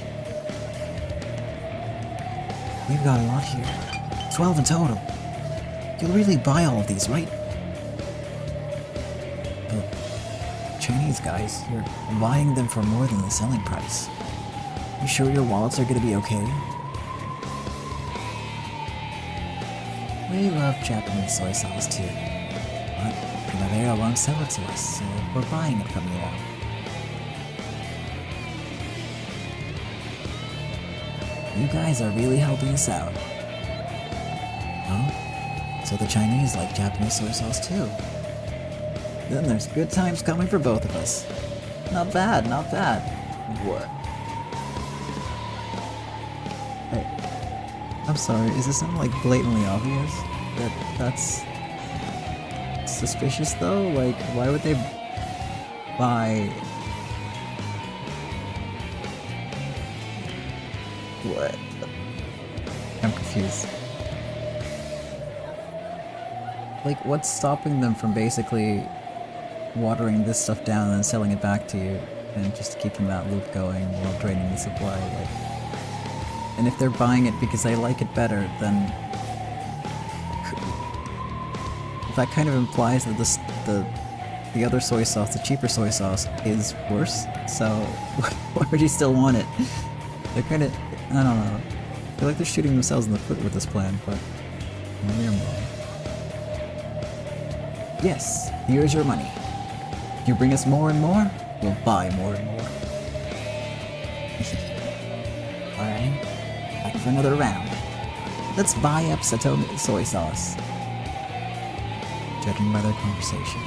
We've got a lot here. 12 in total. You'll really buy all of these, right? Oh, Chinese guys, you're buying them for more than the selling price. You sure your wallets are gonna be okay? We love Japanese soy sauce too, but Primavera won't sell it to us, so we're buying it from you all. You guys are really helping us out. Oh, so the Chinese like Japanese soy sauce too. Then there's good times coming for both of us. Not bad, not bad. What? Hey, I'm sorry, is this something like blatantly obvious? That's suspicious though? Like, why would they buy... What? I'm confused. Like, what's stopping them from basically watering this stuff down and then selling it back to you and just keeping that loop going while draining the supply? Like, and if they're buying it because they like it better, then that kind of implies that the other soy sauce, the cheaper soy sauce, is worse. So why would you still want it? They're kind of, I don't know. I feel like they're shooting themselves in the foot with this plan, but maybe I'm wrong. Yes, here's your money. If you bring us more and more, we'll buy more and more. Alright, back for another round. Let's buy up Satomi soy sauce. Judging by their conversation,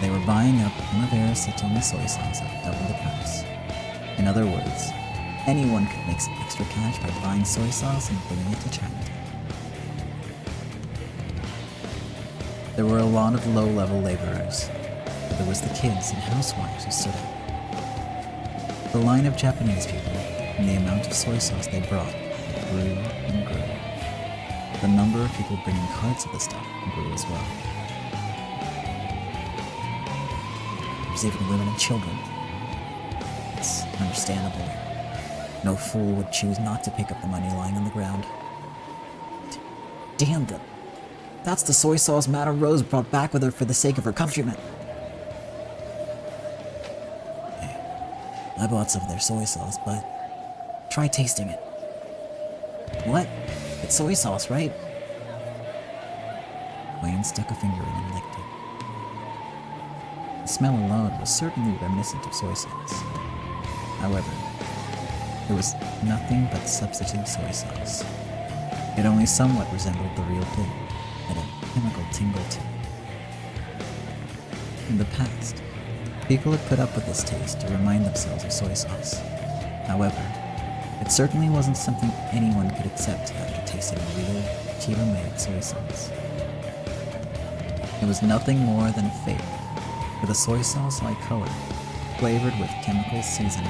they were buying up Primavera Satomi soy sauce at double the price. In other words, anyone could make some extra cash by buying soy sauce and bringing it to Chinatown. There were a lot of low-level laborers, but there was the kids and housewives who stood out. The line of Japanese people and the amount of soy sauce they brought grew and grew. The number of people bringing carts of the stuff grew as well. There's even women and children. It's understandable. No fool would choose not to pick up the money lying on the ground. Damn them. That's the soy sauce Madame Rose brought back with her for the sake of her countrymen. Hey, I bought some of their soy sauce, but try tasting it. What? It's soy sauce, right? Wayne stuck a finger in and licked it. The smell alone was certainly reminiscent of soy sauce. However, there was nothing but substitute soy sauce. It only somewhat resembled the real thing, had a chemical tingle to it. In the past, people had put up with this taste to remind themselves of soy sauce. However, it certainly wasn't something anyone could accept after tasting real, Chiba-made soy sauce. It was nothing more than fake, with a soy sauce-like color, flavored with chemical seasoning.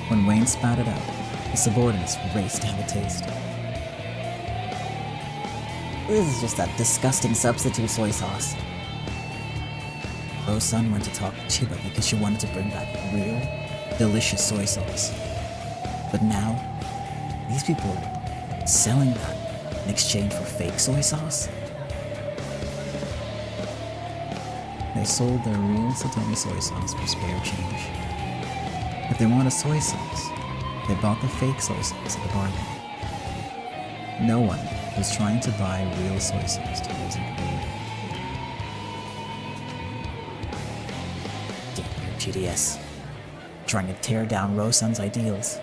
When Wayne spat it out, his subordinates raced to have a taste. This is just that disgusting substitute soy sauce. Rose-san went to talk to Chiba because she wanted to bring back real, delicious soy sauce. But now, these people are selling that in exchange for fake soy sauce? They sold their real Satomi soy sauce for spare change. If they wanted soy sauce, they bought the fake soy sauce at the bargain. No one was trying to buy real soy sauce to use in food. Damn your GDS. Trying to tear down Rose-san's ideals.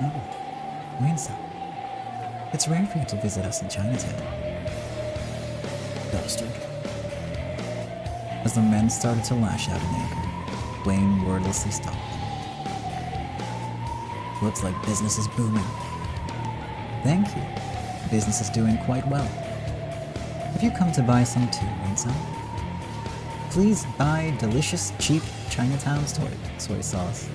Oh, Wayne-san. It's rare for you to visit us in Chinatown. Bastard. As the men started to lash out in anger, Wayne wordlessly stopped them. Looks like business is booming. Thank you. Business is doing quite well. Have you come to buy some too, Rinso? Please buy delicious, cheap Chinatown's soy sauce.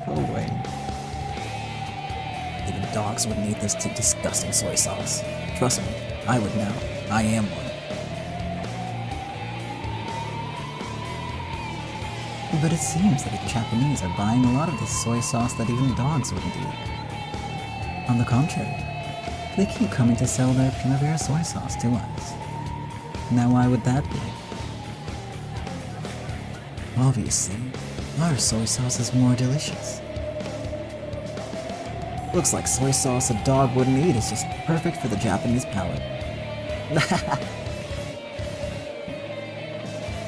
Go away. Even dogs wouldn't eat this disgusting soy sauce. Trust me, I would now. I am one. But it seems that the Japanese are buying a lot of this soy sauce that even dogs wouldn't eat. On the contrary, they keep coming to sell their Primavera soy sauce to us. Now why would that be? Obviously, our soy sauce is more delicious. Looks like soy sauce a dog wouldn't eat is just perfect for the Japanese palate.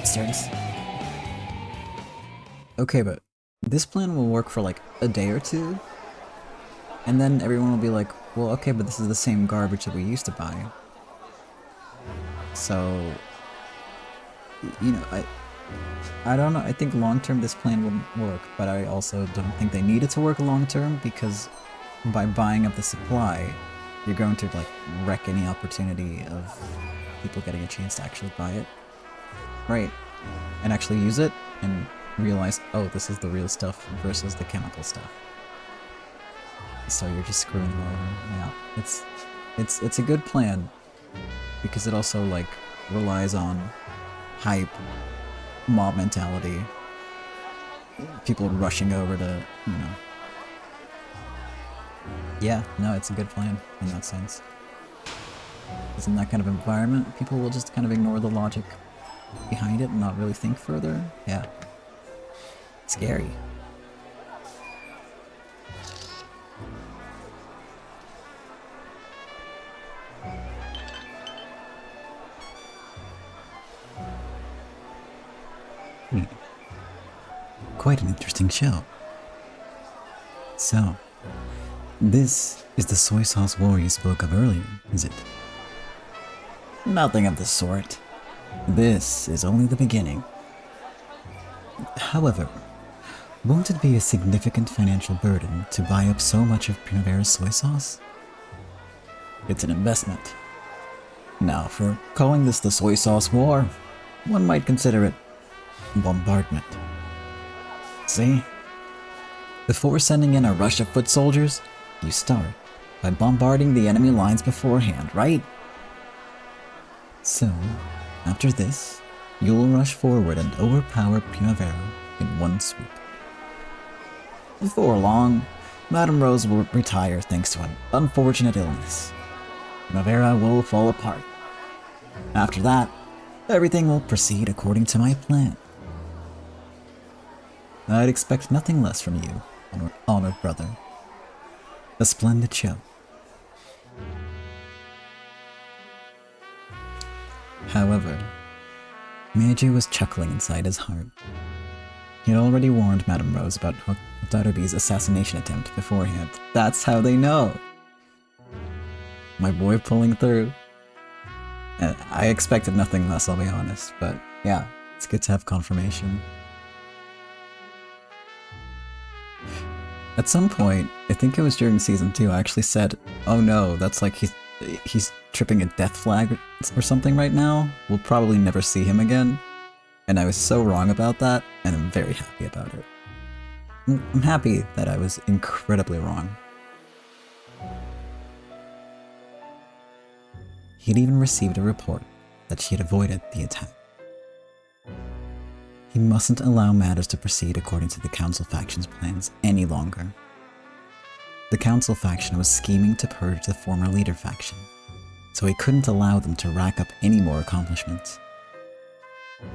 Serious? Okay, but this plan will work for like a day or two, and then everyone will be like, well, okay, but this is the same garbage that we used to buy. So, you know, I don't know, I think long-term this plan wouldn't work, but I also don't think they need it to work long-term, because by buying up the supply, you're going to like wreck any opportunity of people getting a chance to actually buy it. Right. And actually use it, and realize, oh, this is the real stuff versus the chemical stuff. So you're just screwing them over. Yeah, it's a good plan, because it also like relies on hype, mob mentality, people rushing over to, you know. Yeah, no, it's a good plan in that sense. Because in that kind of environment, people will just kind of ignore the logic behind it and not really think further. Yeah. Scary. Quite an interesting show. So, this is the soy sauce war you spoke of earlier, is it? Nothing of the sort. This is only the beginning. However, won't it be a significant financial burden to buy up so much of Primavera's soy sauce? It's an investment. Now, for calling this the soy sauce war, one might consider it bombardment. See? Before sending in a rush of foot soldiers, you start by bombarding the enemy lines beforehand, right? So, after this, you'll rush forward and overpower Primavera in one swoop. Before long, Madame Rose will retire thanks to an unfortunate illness. Primavera will fall apart. After that, everything will proceed according to my plan. I'd expect nothing less from you, honored brother. A splendid show. However, Meiji was chuckling inside his heart. He had already warned Madame Rose about Hotarubi's assassination attempt beforehand. That's how they know! My boy pulling through. And I expected nothing less, I'll be honest, but yeah, it's good to have confirmation. At some point, I think it was during season 2, I actually said, oh no, that's like he's tripping a death flag or something right now. We'll probably never see him again. And I was so wrong about that, and I'm very happy about it. I'm happy that I was incredibly wrong. He'd even received a report that she had avoided the attack. He mustn't allow matters to proceed according to the Council faction's plans any longer. The Council faction was scheming to purge the former leader faction, so he couldn't allow them to rack up any more accomplishments.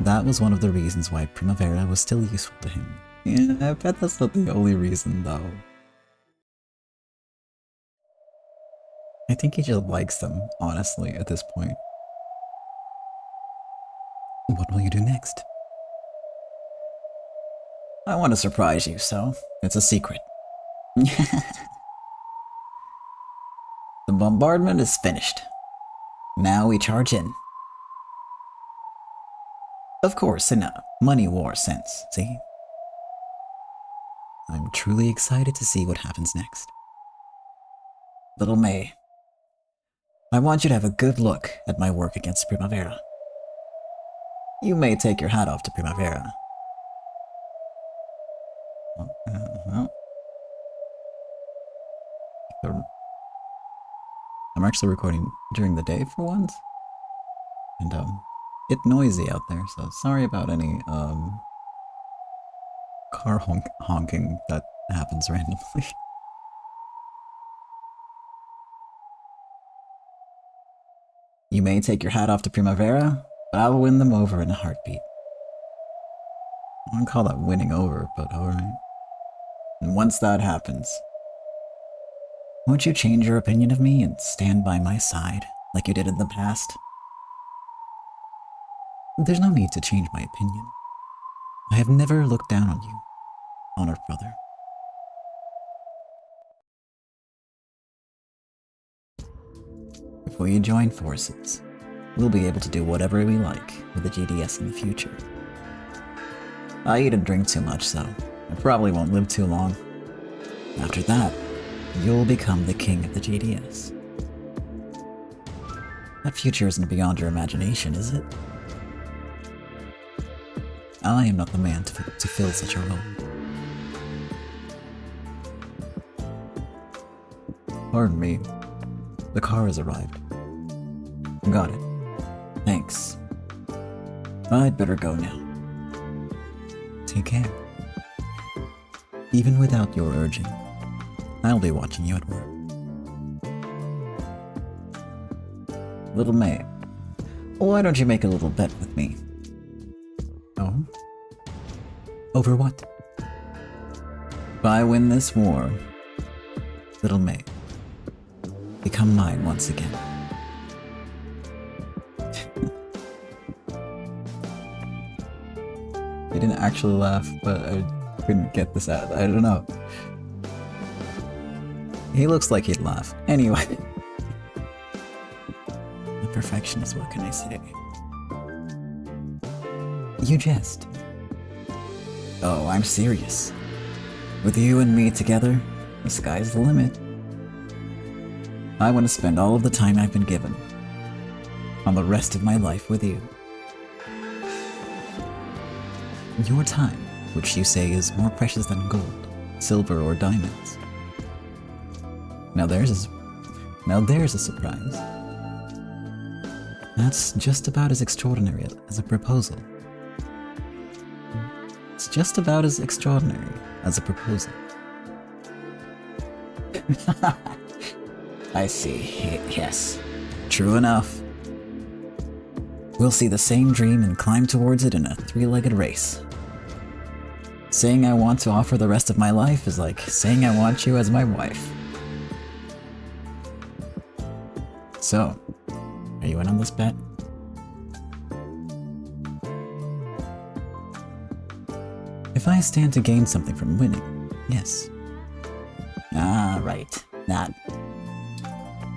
That was one of the reasons why Primavera was still useful to him. Yeah, I bet that's not the only reason, though. I think he just likes them, honestly, at this point. What will you do next? I want to surprise you, so it's a secret. The bombardment is finished. Now we charge in. Of course, in a money war sense, see? I'm truly excited to see what happens next. Little May, I want you to have a good look at my work against Primavera. You may take your hat off to Primavera. Well, I'm actually recording during the day for once. And, it's noisy out there, so sorry about any, car honking that happens randomly. You may take your hat off to Primavera, but I will win them over in a heartbeat. I wouldn't call that winning over, but alright. And once that happens, won't you change your opinion of me and stand by my side like you did in the past? There's no need to change my opinion. I have never looked down on you, honored brother. If we join forces, we'll be able to do whatever we like with the GDS in the future. I eat and drink too much, so I probably won't live too long. After that, you'll become the king of the GDS. That future isn't beyond your imagination, is it? I am not the man to fill such a role. Pardon me. The car has arrived. Got it. Thanks. I'd better go now. Take care. Even without your urging, I'll be watching you at work. Little May, why don't you make a little bet with me? Oh? Over what? If I win this war, Little May, become mine once again. I didn't actually laugh, but I couldn't get this out. I don't know. He looks like he'd laugh. Anyway. A perfectionist, what can I say? You jest. Oh, I'm serious. With you and me together, the sky's the limit. I want to spend all of the time I've been given on the rest of my life with you. Your time, which you say is more precious than gold, silver, or diamonds. Now there's a surprise. That's just about as extraordinary as a proposal. It's just about as extraordinary as a proposal. I see. Yes. True enough. We'll see the same dream and climb towards it in a three-legged race. Saying I want to offer the rest of my life is like saying I want you as my wife. So, are you in on this bet? If I stand to gain something from winning, yes. Ah, right. That.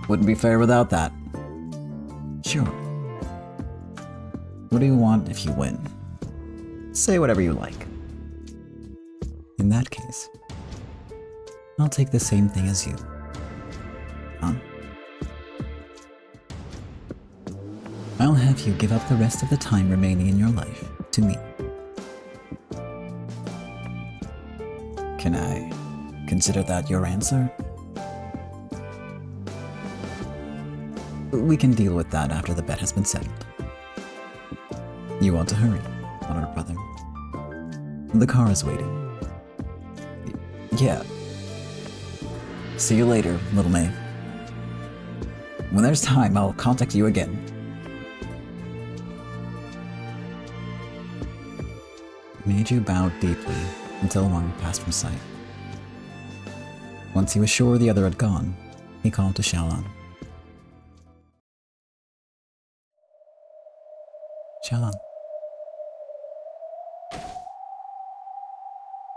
Wouldn't be fair without that. Sure. What do you want if you win? Say whatever you like. In that case, I'll take the same thing as you. Huh? I'll have you give up the rest of the time remaining in your life to me. Can I consider that your answer? We can deal with that after the bet has been settled. You want to hurry, honored brother. The car is waiting. Yeah. See you later, Little May. When there's time, I'll contact you again. Meiju bowed deeply until Wang passed from sight. Once he was sure the other had gone, he called to Xiaolan. Xiaolan.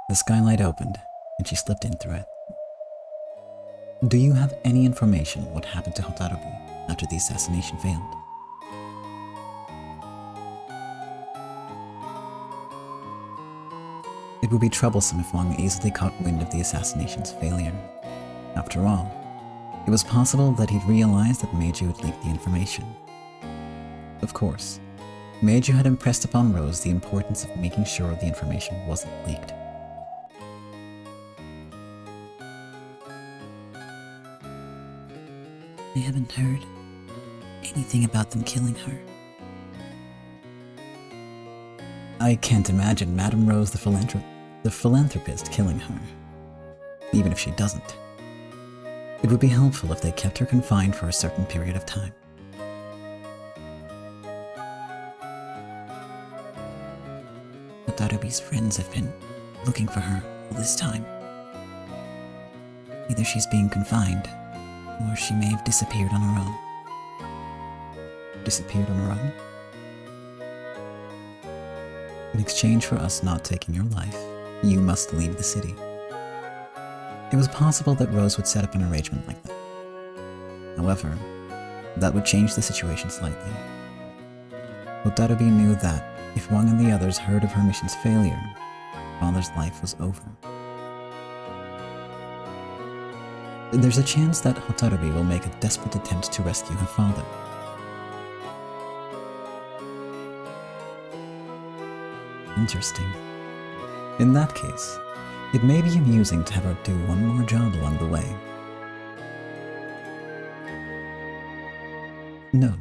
The skylight opened, and she slipped in through it. Do you have any information on what happened to Hotarubi after the assassination failed? It it would be troublesome if Wang easily caught wind of the assassination's failure. After all, it was possible that he'd realized that Meiju had leaked the information. Of course, Meiju had impressed upon Rose the importance of making sure the information wasn't leaked. I haven't heard anything about them killing her. I can't imagine Madame Rose the philanthropist killing her, even if she doesn't. It would be helpful if they kept her confined for a certain period of time. Watarube's friends have been looking for her all this time. Either she's being confined, or she may have disappeared on her own. Disappeared on her own? In exchange for us not taking your life, you must leave the city. It was possible that Rose would set up an arrangement like that. However, that would change the situation slightly. Hotarubi knew that if Wang and the others heard of her mission's failure, father's life was over. There's a chance that Hotarubi will make a desperate attempt to rescue her father. Interesting. In that case, it may be amusing to have her do one more job along the way. No.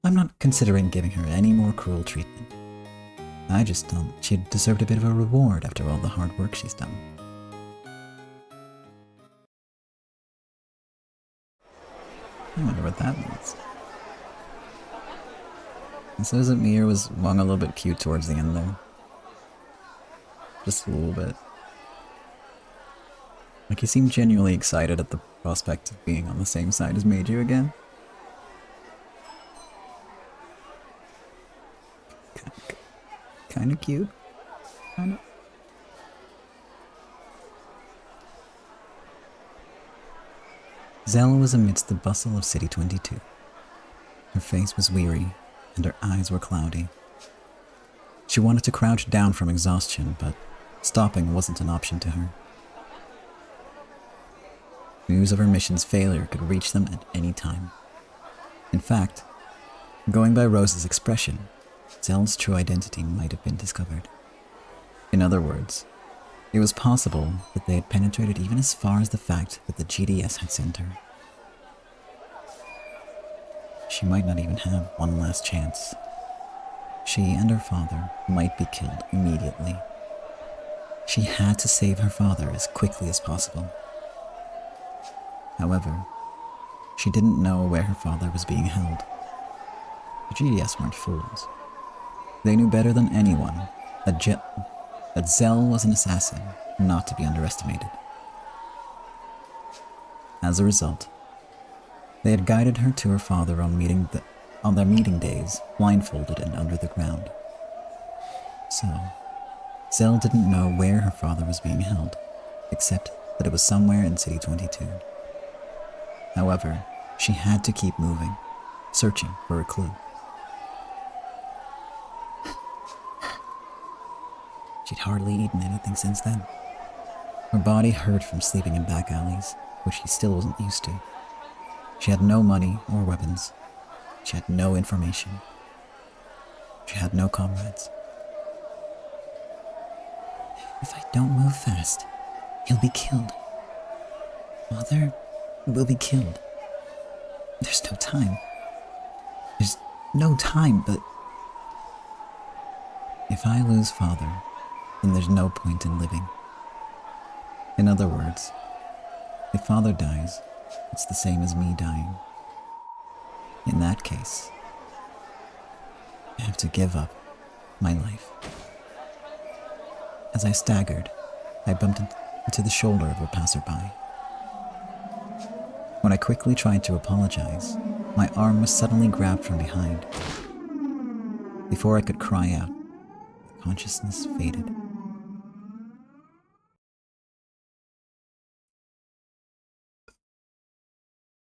I'm not considering giving her any more cruel treatment. I just thought she deserved a bit of a reward after all the hard work she's done. I wonder what that means. It says that Mir was Wang a little bit cute towards the end there. Just a little bit. Like he seemed genuinely excited at the prospect of being on the same side as Meiju again. Kinda cute. Kinda. Zell was amidst the bustle of City 22. Her face was weary, and her eyes were cloudy. She wanted to crouch down from exhaustion, but stopping wasn't an option to her. News of her mission's failure could reach them at any time. In fact, going by Rose's expression, Zell's true identity might have been discovered. In other words, it was possible that they had penetrated even as far as the fact that the GDS had sent her. She might not even have one last chance. She and her father might be killed immediately. She had to save her father as quickly as possible. However, she didn't know where her father was being held. The GDS weren't fools. They knew better than anyone that Zell was an assassin not to be underestimated. As a result, they had guided her to her father on their meeting days, blindfolded and under the ground. So, Zell didn't know where her father was being held, except that it was somewhere in City 22. However, she had to keep moving, searching for a clue. She'd hardly eaten anything since then. Her body hurt from sleeping in back alleys, which she still wasn't used to. She had no money or weapons. She had no information. She had no comrades. If I don't move fast, he'll be killed. Father will be killed. There's no time. There's no time, but if I lose Father, then there's no point in living. In other words, if Father dies, it's the same as me dying. In that case, I have to give up my life. As I staggered, I bumped into the shoulder of a passerby. When I quickly tried to apologize, my arm was suddenly grabbed from behind. Before I could cry out, consciousness faded.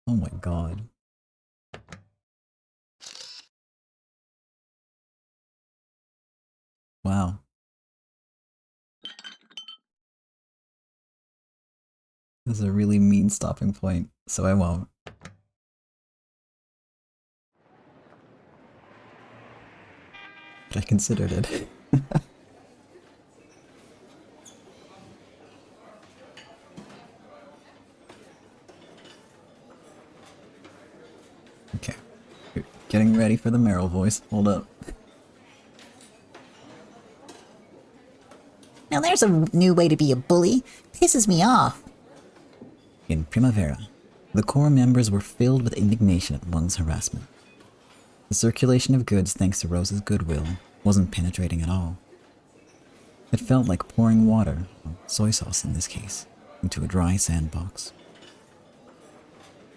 Oh my god. Wow. This is a really mean stopping point, so I won't. But I considered it. Okay. Getting ready for the Meryl voice. Hold up. Now there's a new way to be a bully. Pisses me off. In Primavera, the core members were filled with indignation at Wang's harassment. The circulation of goods, thanks to Rose's goodwill, wasn't penetrating at all. It felt like pouring water, or soy sauce in this case, into a dry sandbox.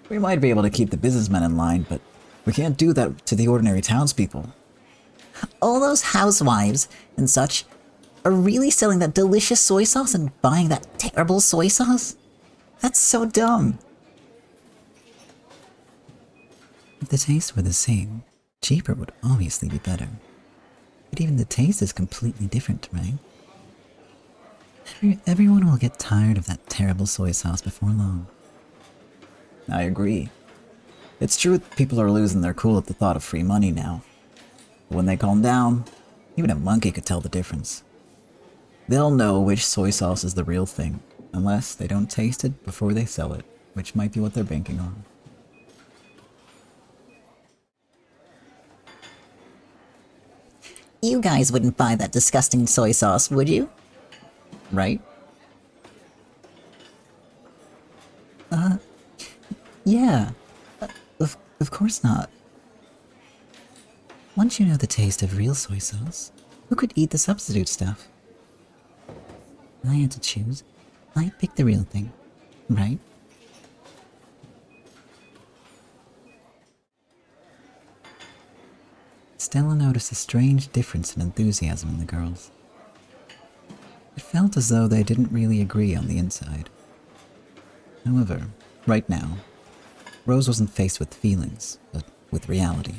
We might be able to keep the businessmen in line, but we can't do that to the ordinary townspeople. All those housewives and such are really selling that delicious soy sauce and buying that terrible soy sauce? That's so dumb. If the tastes were the same, cheaper would obviously be better. But even the taste is completely different, right? Everyone will get tired of that terrible soy sauce before long. I agree. It's true that people are losing their cool at the thought of free money now. But when they calm down, even a monkey could tell the difference. They'll know which soy sauce is the real thing, unless they don't taste it before they sell it, which might be what they're banking on. You guys wouldn't buy that disgusting soy sauce, would you? Right? Yeah. Of course not. Once you know the taste of real soy sauce, who could eat the substitute stuff? If I had to choose, I'd pick the real thing, right? Stella noticed a strange difference in enthusiasm in the girls. It felt as though they didn't really agree on the inside. However, right now, Rose wasn't faced with feelings, but with reality.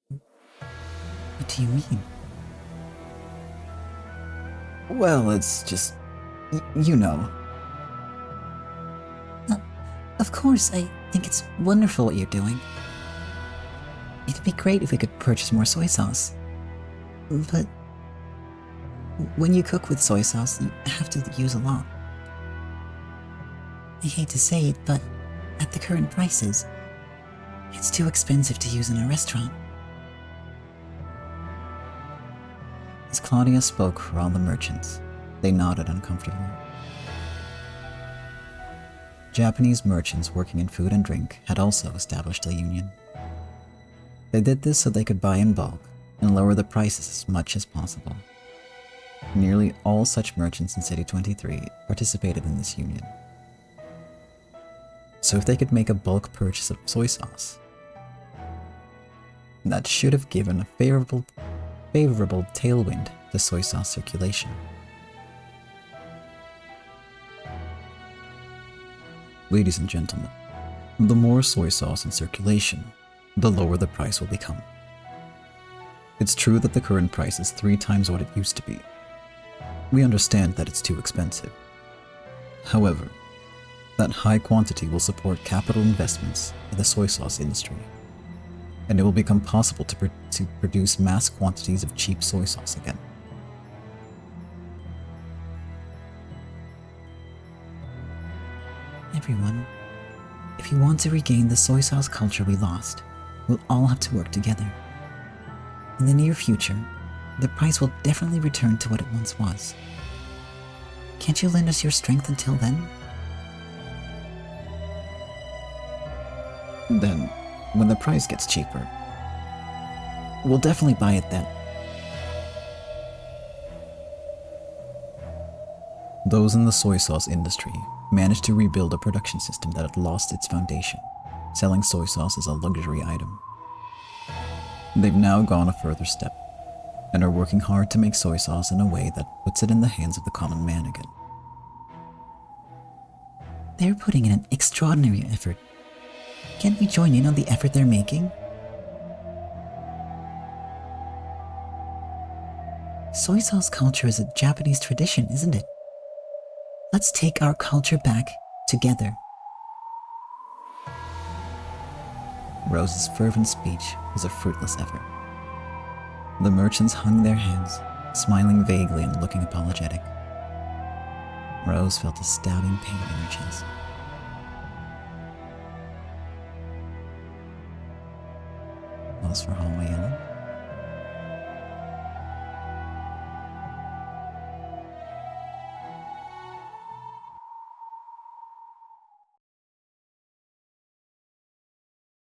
What do you mean? Well, it's just... you know. Of course, I think it's wonderful what you're doing. It'd be great if we could purchase more soy sauce. But when you cook with soy sauce, you have to use a lot. I hate to say it, but at the current prices, it's too expensive to use in a restaurant. As Claudia spoke for all the merchants, they nodded uncomfortably. Japanese merchants working in food and drink had also established a union. They did this so they could buy in bulk and lower the prices as much as possible. Nearly all such merchants in City 23 participated in this union. So if they could make a bulk purchase of soy sauce, that should have given a favorable tailwind to soy sauce circulation. Ladies and gentlemen, the more soy sauce in circulation, the lower the price will become. It's true that the current price is 3 times what it used to be. We understand that it's too expensive. However, that high quantity will support capital investments in the soy sauce industry, and it will become possible to produce mass quantities of cheap soy sauce again. Everyone, if you want to regain the soy sauce culture we lost, we'll all have to work together. In the near future, the price will definitely return to what it once was. Can't you lend us your strength until then? Then, when the price gets cheaper, we'll definitely buy it then. Those in the soy sauce industry managed to rebuild a production system that had lost its foundation, selling soy sauce as a luxury item. They've now gone a further step, and are working hard to make soy sauce in a way that puts it in the hands of the common man again. They're putting in an extraordinary effort. Can't we join in on the effort they're making? Soy sauce culture is a Japanese tradition, isn't it? Let's take our culture back together. Rose's fervent speech was a fruitless effort. The merchants hung their heads, smiling vaguely and looking apologetic. Rose felt a stabbing pain in her chest. Pause for hallway Ellen.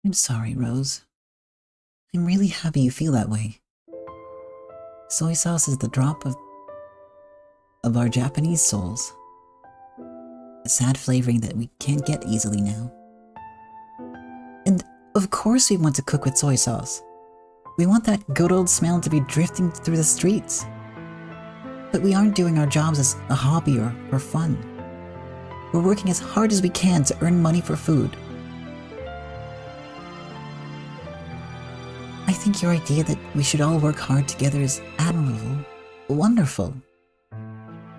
I'm sorry, Rose. I'm really happy you feel that way. Soy sauce is the drop of our Japanese souls. A sad flavoring that we can't get easily now. And of course we want to cook with soy sauce. We want that good old smell to be drifting through the streets. But we aren't doing our jobs as a hobby or for fun. We're working as hard as we can to earn money for food. I think your idea that we should all work hard together is admirable, wonderful.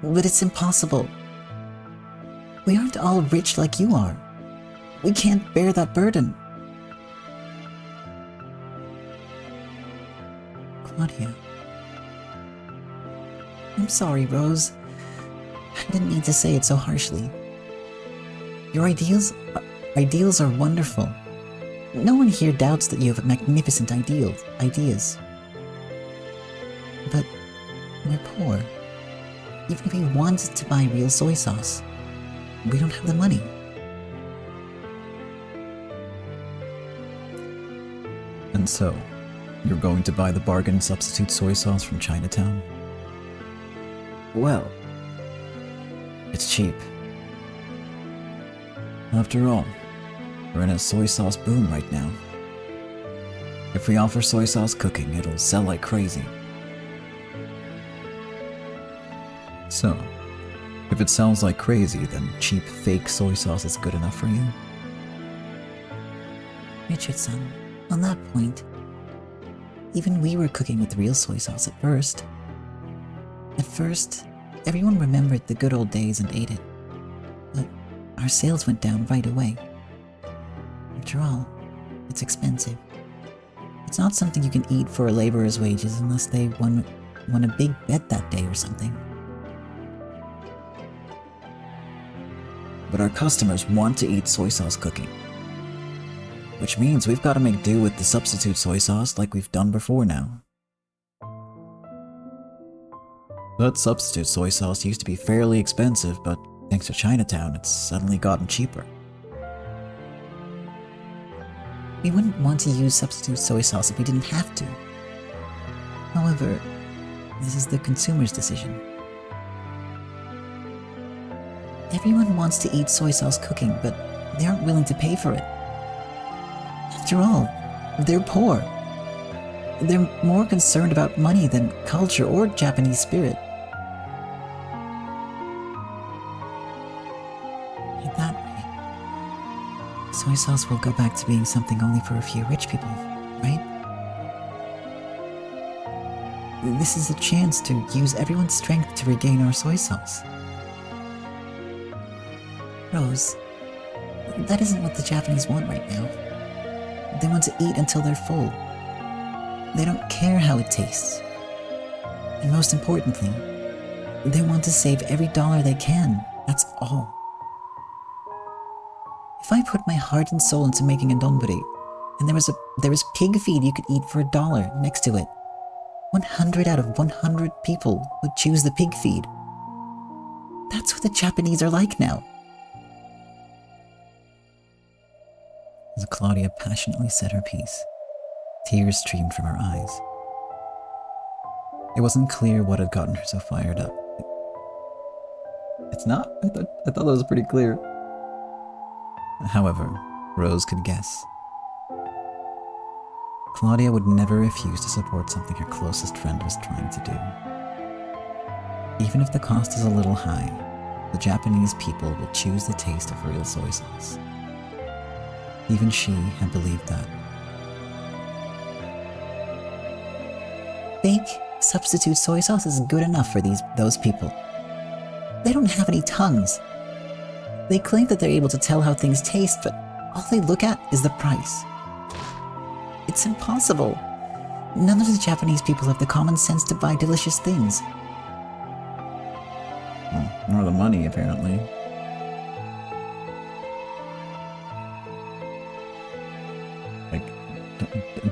But it's impossible. We aren't all rich like you are. We can't bear that burden. Claudia. I'm sorry, Rose. I didn't mean to say it so harshly. Your ideals are wonderful. No one here doubts that you have magnificent ideas. But we're poor. Even if we wanted to buy real soy sauce, we don't have the money. And so, you're going to buy the bargain substitute soy sauce from Chinatown? Well, it's cheap. After all, we're in a soy sauce boom right now. If we offer soy sauce cooking, it'll sell like crazy. So, if it sells like crazy, then cheap fake soy sauce is good enough for you? Richardson, on that point, even we were cooking with real soy sauce at first. At first, everyone remembered the good old days and ate it. But our sales went down right away. After all, it's expensive. It's not something you can eat for a laborer's wages unless they won a big bet that day or something. But our customers want to eat soy sauce cooking. Which means we've got to make do with the substitute soy sauce like we've done before now. That substitute soy sauce used to be fairly expensive, but thanks to Chinatown, it's suddenly gotten cheaper. We wouldn't want to use substitute soy sauce if we didn't have to. However, this is the consumer's decision. Everyone wants to eat soy sauce cooking, but they aren't willing to pay for it. After all, they're poor. They're more concerned about money than culture or Japanese spirit. In that way, soy sauce will go back to being something only for a few rich people, right? This is a chance to use everyone's strength to regain our soy sauce. Rose, that isn't what the Japanese want right now. They want to eat until they're full. They don't care how it tastes. And most importantly, they want to save every dollar they can. That's all. If I put my heart and soul into making a donburi, and there was pig feed you could eat for $1 next to it, 100 out of 100 people would choose the pig feed. That's what the Japanese are like now. As Claudia passionately said her piece, tears streamed from her eyes. It wasn't clear what had gotten her so fired up. It's not? I thought that was pretty clear. However, Rose could guess. Claudia would never refuse to support something her closest friend was trying to do. Even if the cost is a little high, the Japanese people will choose the taste of real soy sauce. Even she had believed that. Fake substitute soy sauce is good enough for those people. They don't have any tongues. They claim that they're able to tell how things taste, but all they look at is the price. It's impossible. None of the Japanese people have the common sense to buy delicious things. Well, nor the money, apparently. Like,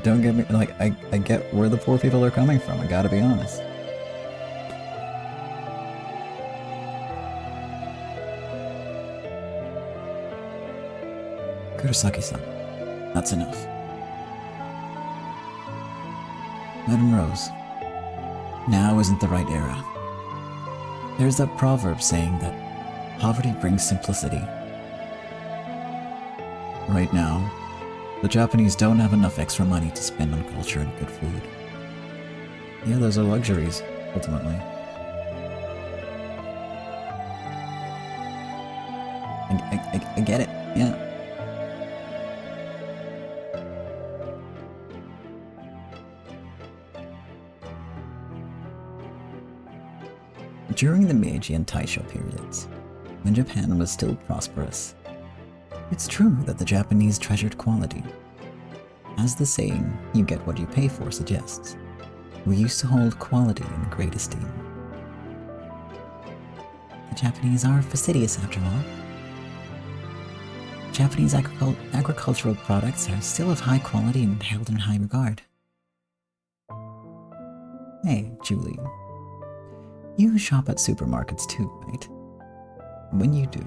don't get me, like, I get where the poor people are coming from, I gotta be honest. Kurosaki-san, that's enough. Madame Rose, now isn't the right era. There's that proverb saying that poverty brings simplicity. Right now, the Japanese don't have enough extra money to spend on culture and good food. Yeah, those are luxuries, ultimately. I get it, yeah. During the Meiji and Taisho periods, when Japan was still prosperous, it's true that the Japanese treasured quality. As the saying, "you get what you pay for" suggests, we used to hold quality in great esteem. The Japanese are fastidious after all. Japanese agricultural products are still of high quality and held in high regard. Hey, Julie. You shop at supermarkets too, right? When you do,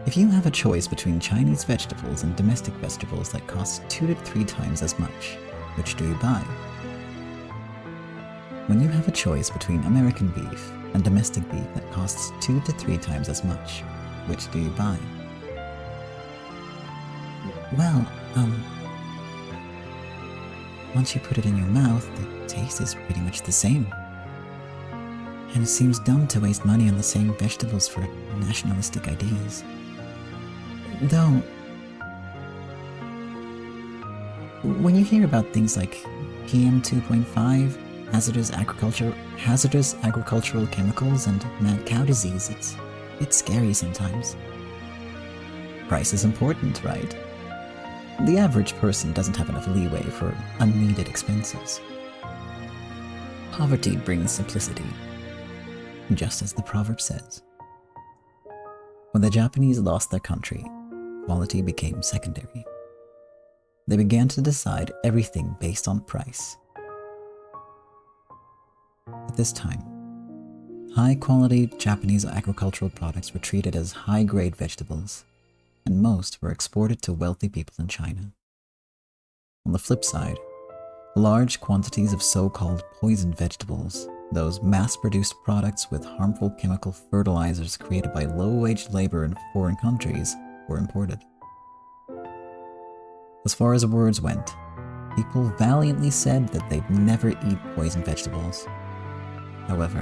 if you have a choice between Chinese vegetables and domestic vegetables that cost 2 to 3 times as much, which do you buy? When you have a choice between American beef and domestic beef that costs 2 to 3 times as much, which do you buy? Well, once you put it in your mouth, the taste is pretty much the same. And it seems dumb to waste money on the same vegetables for nationalistic ideas. Though, when you hear about things like PM 2.5, hazardous agricultural chemicals, and mad cow disease, it's scary sometimes. Price is important, right? The average person doesn't have enough leeway for unneeded expenses. Poverty brings simplicity, just as the proverb says. When the Japanese lost their country, quality became secondary. They began to decide everything based on price. At this time, high-quality Japanese agricultural products were treated as high-grade vegetables, and most were exported to wealthy people in China. On the flip side, large quantities of so-called poisoned vegetables, those mass-produced products with harmful chemical fertilizers created by low-wage labor in foreign countries, were imported. As far as words went, people valiantly said that they'd never eat poisoned vegetables. However,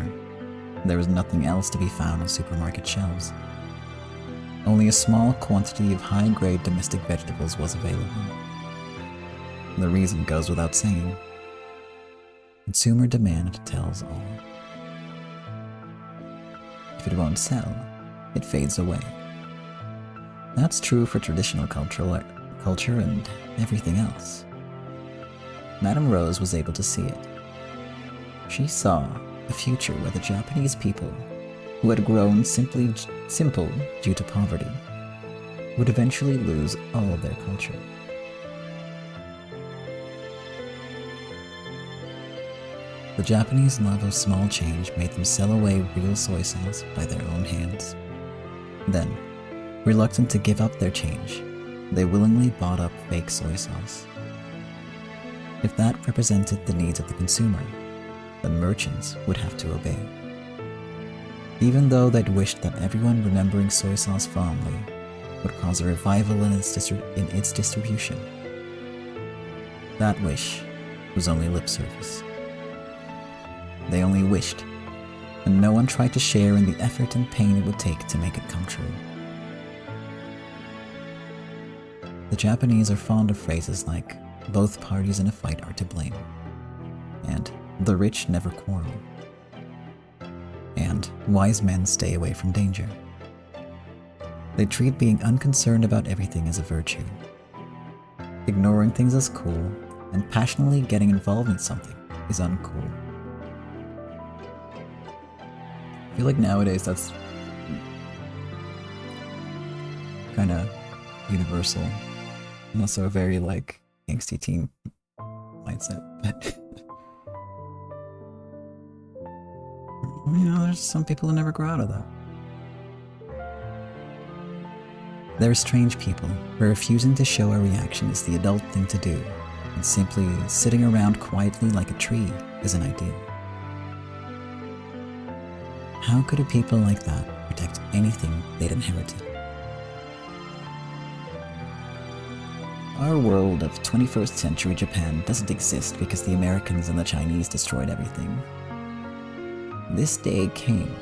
there was nothing else to be found on supermarket shelves. Only a small quantity of high-grade domestic vegetables was available. The reason goes without saying. Consumer demand tells all. If it won't sell, it fades away. That's true for traditional culture and everything else. Madame Rose was able to see it. She saw a future where the Japanese people, who had grown simple due to poverty, would eventually lose all of their culture. The Japanese love of small change made them sell away real soy sauce by their own hands. Then, reluctant to give up their change, they willingly bought up fake soy sauce. If that represented the needs of the consumer, the merchants would have to obey. Even though they'd wished that everyone remembering soy sauce fondly would cause a revival in its distribution. That wish was only lip service. They only wished, and no one tried to share in the effort and pain it would take to make it come true. The Japanese are fond of phrases like, "both parties in a fight are to blame," and "the rich never quarrel." and wise men stay away from danger. They treat being unconcerned about everything as a virtue. Ignoring things as cool, and passionately getting involved in something is uncool. I feel like nowadays that's kind of universal, and also a very like angsty teen mindset. But there's some people who never grow out of that. There are strange people who are refusing to show a reaction is the adult thing to do, and simply sitting around quietly like a tree is an ideal. How could a people like that protect anything they'd inherited? Our world of 21st century Japan doesn't exist because the Americans and the Chinese destroyed everything. This day came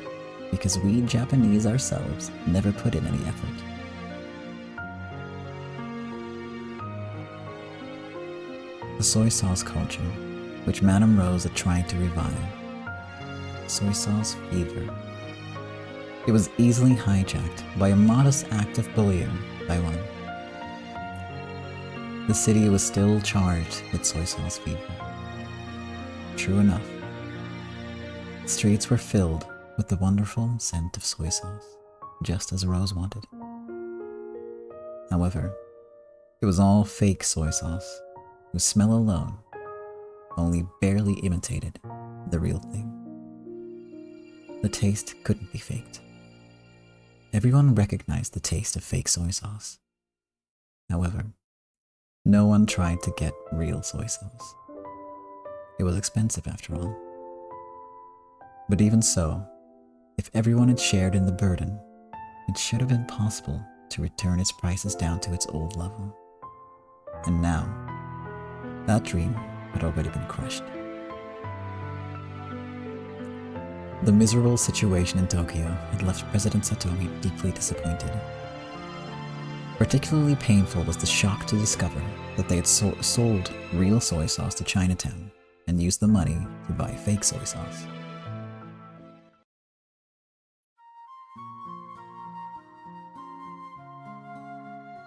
because we Japanese ourselves never put in any effort. The soy sauce culture, which Madame Rose had tried to revive. Soy sauce fever. It was easily hijacked by a modest act of bullying by one. The city was still charged with soy sauce fever. True enough. The streets were filled with the wonderful scent of soy sauce, just as Rose wanted. However, it was all fake soy sauce, whose smell alone only barely imitated the real thing. The taste couldn't be faked. Everyone recognized the taste of fake soy sauce. However, no one tried to get real soy sauce. It was expensive after all. But even so, if everyone had shared in the burden, it should have been possible to return its prices down to its old level. And now, that dream had already been crushed. The miserable situation in Tokyo had left President Satomi deeply disappointed. Particularly painful was the shock to discover that they had sold real soy sauce to Chinatown and used the money to buy fake soy sauce.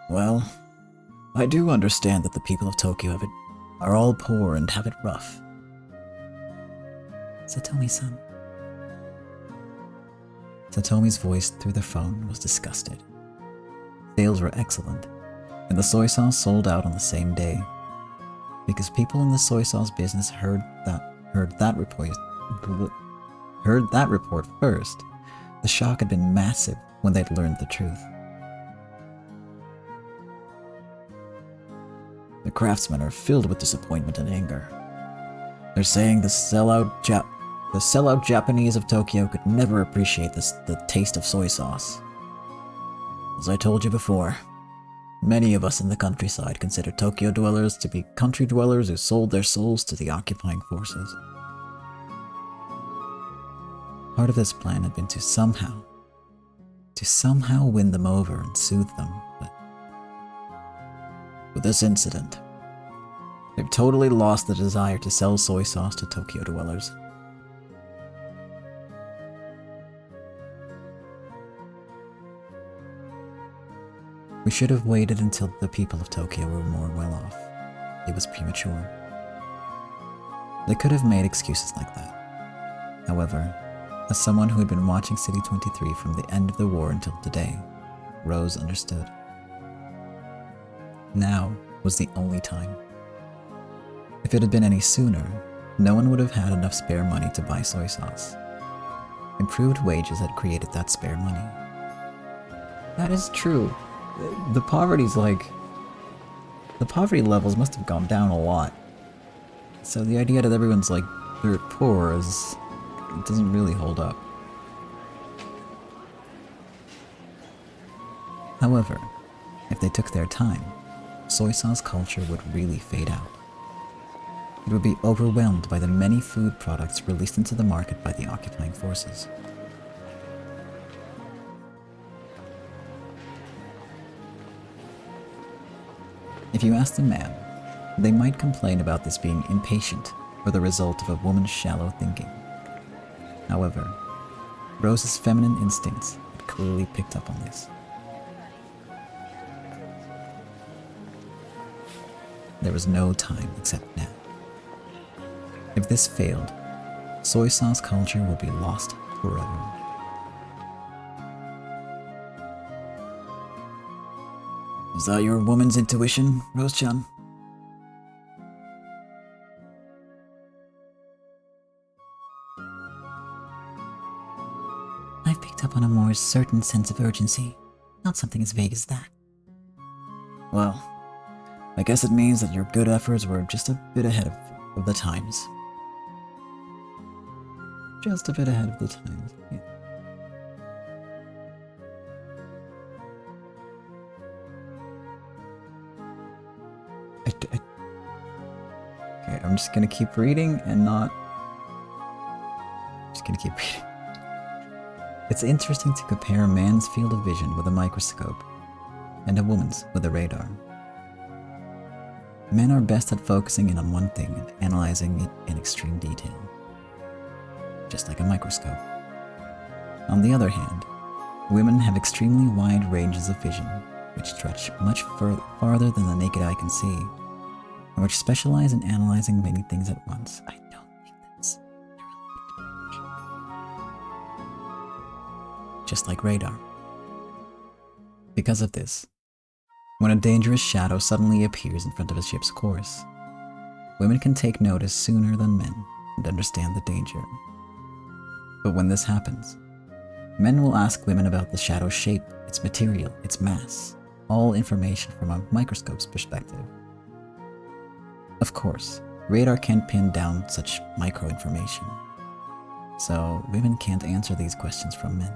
Well, I do understand that the people of Tokyo are all poor and have it rough. Satomi-san. Satomi's voice through the phone was disgusted. Sales were excellent, and the soy sauce sold out on the same day. Because people in the soy sauce business heard that report first, the shock had been massive when they'd learned the truth. The craftsmen are filled with disappointment and anger. They're saying the sellout Japanese of Tokyo could never appreciate the taste of soy sauce. As I told you before, many of us in the countryside consider Tokyo dwellers to be country dwellers who sold their souls to the occupying forces. Part of this plan had been to somehow win them over and soothe them, but with this incident, they've totally lost the desire to sell soy sauce to Tokyo dwellers. We should have waited until the people of Tokyo were more well off. It was premature. They could have made excuses like that. However, as someone who had been watching City 23 from the end of the war until today, Rose understood. Now was the only time. If it had been any sooner, no one would have had enough spare money to buy soy sauce. Improved wages had created that spare money. That is true. The poverty levels must have gone down a lot. So the idea that everyone's like dirt poor it doesn't really hold up. However, if they took their time, soy sauce culture would really fade out. It would be overwhelmed by the many food products released into the market by the occupying forces. If you ask the man, they might complain about this being impatient or the result of a woman's shallow thinking. However, Rose's feminine instincts had clearly picked up on this. There was no time except now. If this failed, soy sauce culture would be lost forever. Is that your woman's intuition, Rose-chan? I've picked up on a more certain sense of urgency, not something as vague as that. Well, I guess it means that your good efforts were just a bit ahead of the times. Just a bit ahead of the times. Yeah. Okay, I'm just gonna keep reading and not... Just gonna keep reading. It's interesting to compare a man's field of vision with a microscope and a woman's with a radar. Men are best at focusing in on one thing and analyzing it in extreme detail, just like a microscope. On the other hand, women have extremely wide ranges of vision, which stretch much farther than the naked eye can see, and which specialize in analyzing many things at once. I don't think that's just like radar. Because of this, when a dangerous shadow suddenly appears in front of a ship's course, women can take notice sooner than men and understand the danger. But when this happens, men will ask women about the shadow's shape, its material, its mass, all information from a microscope's perspective. Of course, radar can't pin down such micro-information, so women can't answer these questions from men.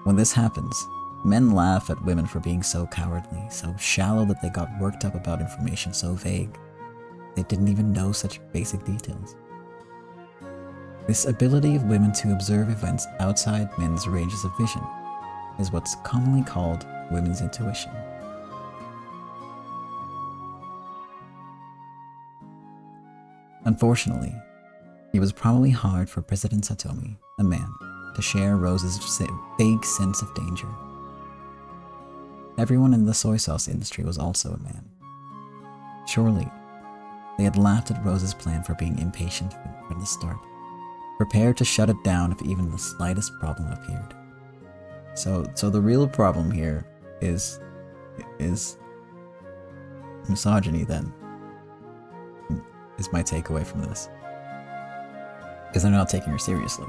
When this happens, men laugh at women for being so cowardly, so shallow that they got worked up about information so vague. They didn't even know such basic details. This ability of women to observe events outside men's ranges of vision is what's commonly called women's intuition. Unfortunately, it was probably hard for President Satomi, a man, to share Rose's vague sense of danger. Everyone in the soy sauce industry was also a man. Surely, they had laughed at Rose's plan for being impatient from the start, prepared to shut it down if even the slightest problem appeared. So the real problem here is misogyny then, is my takeaway from this. Because they're not taking her seriously.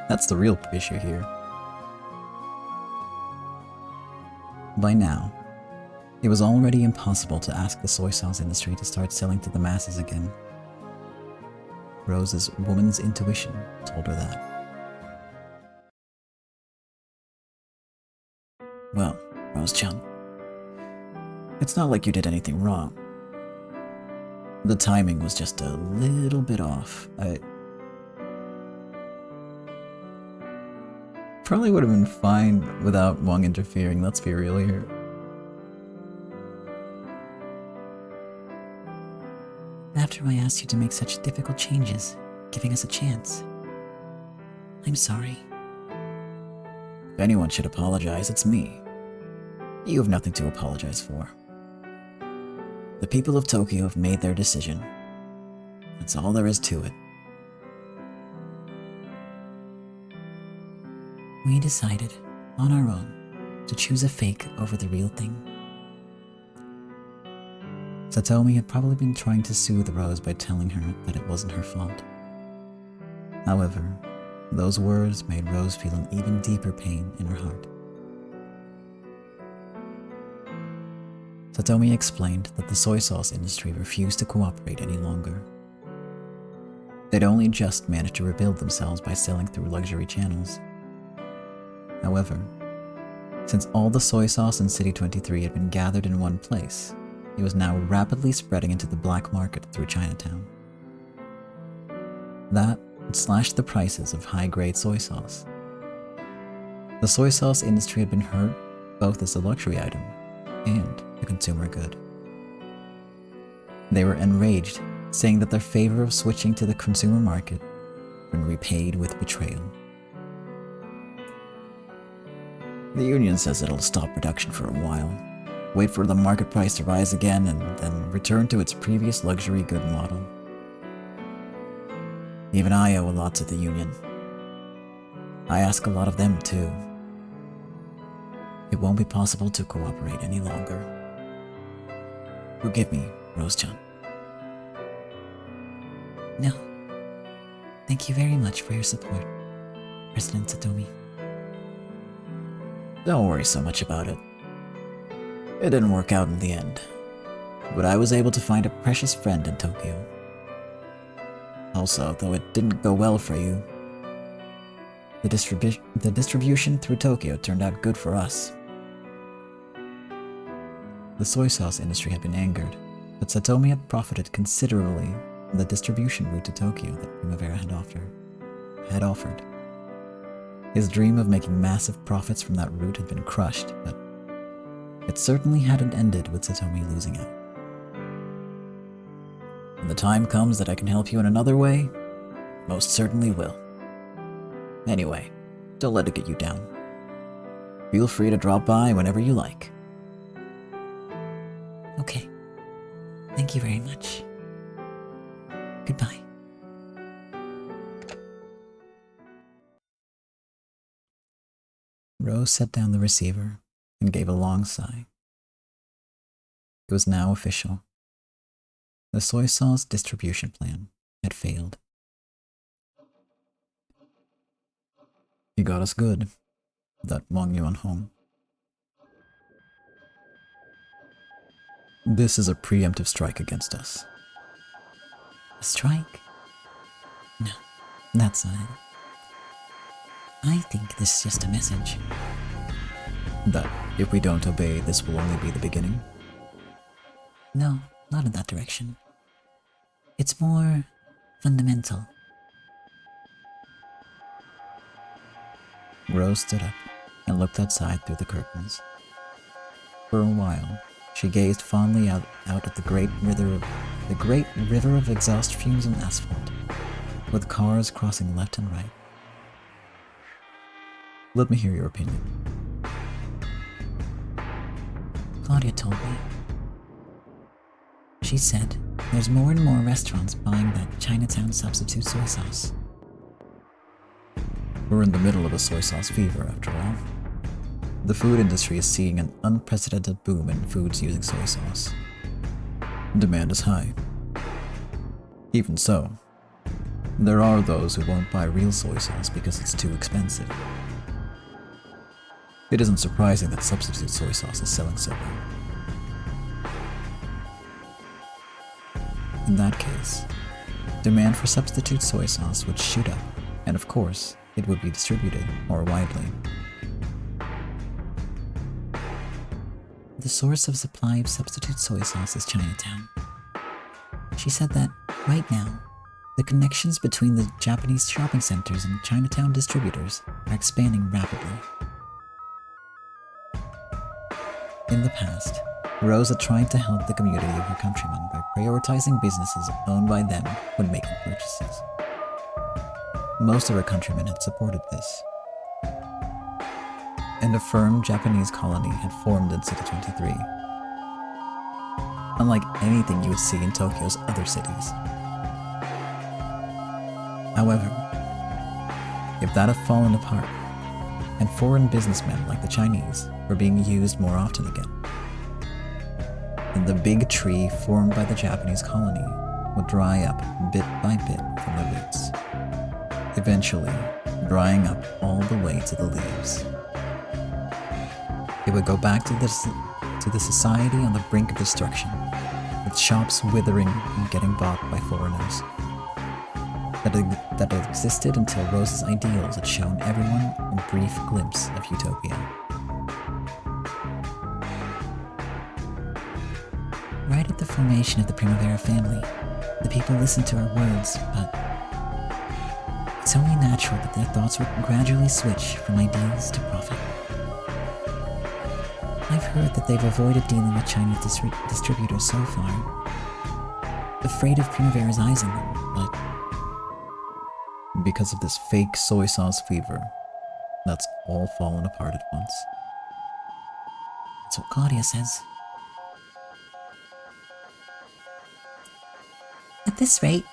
That's the real issue here. By now, it was already impossible to ask the soy sauce industry to start selling to the masses again. Rose's woman's intuition told her that. Well, Rose-chan, it's not like you did anything wrong. The timing was just a little bit off. I probably would have been fine without Wong interfering, let's be real here. After I asked you to make such difficult changes, giving us a chance. I'm sorry. If anyone should apologize, it's me. You have nothing to apologize for. The people of Tokyo have made their decision. That's all there is to it. We decided, on our own, to choose a fake over the real thing. Satomi had probably been trying to soothe Rose by telling her that it wasn't her fault. However, those words made Rose feel an even deeper pain in her heart. Satomi explained that the soy sauce industry refused to cooperate any longer. They'd only just managed to rebuild themselves by selling through luxury channels. However, since all the soy sauce in City 23 had been gathered in one place, it was now rapidly spreading into the black market through Chinatown. That would slash the prices of high-grade soy sauce. The soy sauce industry had been hurt both as a luxury item and a consumer good. They were enraged, saying that their favor of switching to the consumer market been repaid with betrayal. The union says it'll stop production for a while, wait for the market price to rise again, and then return to its previous luxury good model. Even I owe a lot to the union. I ask a lot of them too. It won't be possible to cooperate any longer. Forgive me, Rose-chan. No. Thank you very much for your support, President Satomi. Don't worry so much about it. It didn't work out in the end, but I was able to find a precious friend in Tokyo. Also, though it didn't go well for you, the distribution through Tokyo turned out good for us. The soy sauce industry had been angered, but Satomi had profited considerably from the distribution route to Tokyo that Primavera had offered. His dream of making massive profits from that route had been crushed, but it certainly hadn't ended with Satomi losing out. When the time comes that I can help you in another way, most certainly will. Anyway, don't let it get you down. Feel free to drop by whenever you like. Okay. Thank you very much. Goodbye. Rose set down the receiver and gave a long sigh. It was now official. The soy sauce distribution plan had failed. He got us good, that Wang Yuan Hong. This is a preemptive strike against us. A strike? No, that's not it. I think this is just a message. That if we don't obey, this will only be the beginning? No, not in that direction. It's more fundamental. Rose stood up and looked outside through the curtains. For a while, she gazed fondly out at the great river of exhaust fumes and asphalt, with cars crossing left and right. Let me hear your opinion. Claudia told me. She said there's more and more restaurants buying that Chinatown substitute soy sauce. We're in the middle of a soy sauce fever, after all. The food industry is seeing an unprecedented boom in foods using soy sauce. Demand is high. Even so, there are those who won't buy real soy sauce because it's too expensive. It isn't surprising that substitute soy sauce is selling so well. In that case, demand for substitute soy sauce would shoot up, and of course, it would be distributed more widely. The source of supply of substitute soy sauce is Chinatown. She said that, right now, the connections between the Japanese shopping centers and Chinatown distributors are expanding rapidly. In the past, Rose had tried to help the community of her countrymen by prioritizing businesses owned by them when making purchases. Most of her countrymen had supported this, and a firm Japanese colony had formed in City 23. Unlike anything you would see in Tokyo's other cities. However, if that had fallen apart, and foreign businessmen like the Chinese were being used more often again, then the big tree formed by the Japanese colony would dry up bit by bit from the roots, eventually drying up all the way to the leaves. It would go back to the society on the brink of destruction, with shops withering and getting bought by foreigners. That had existed until Rose's ideals had shown everyone a brief glimpse of utopia. Right at the formation of the Primavera family, the people listened to our words, but it's only natural that their thoughts would gradually switch from ideals to profit. I've heard that they've avoided dealing with Chinese distributors so far, afraid of Primavera's eyes on them, but because of this fake soy sauce fever, that's all fallen apart at once. That's what Claudia says. At this rate,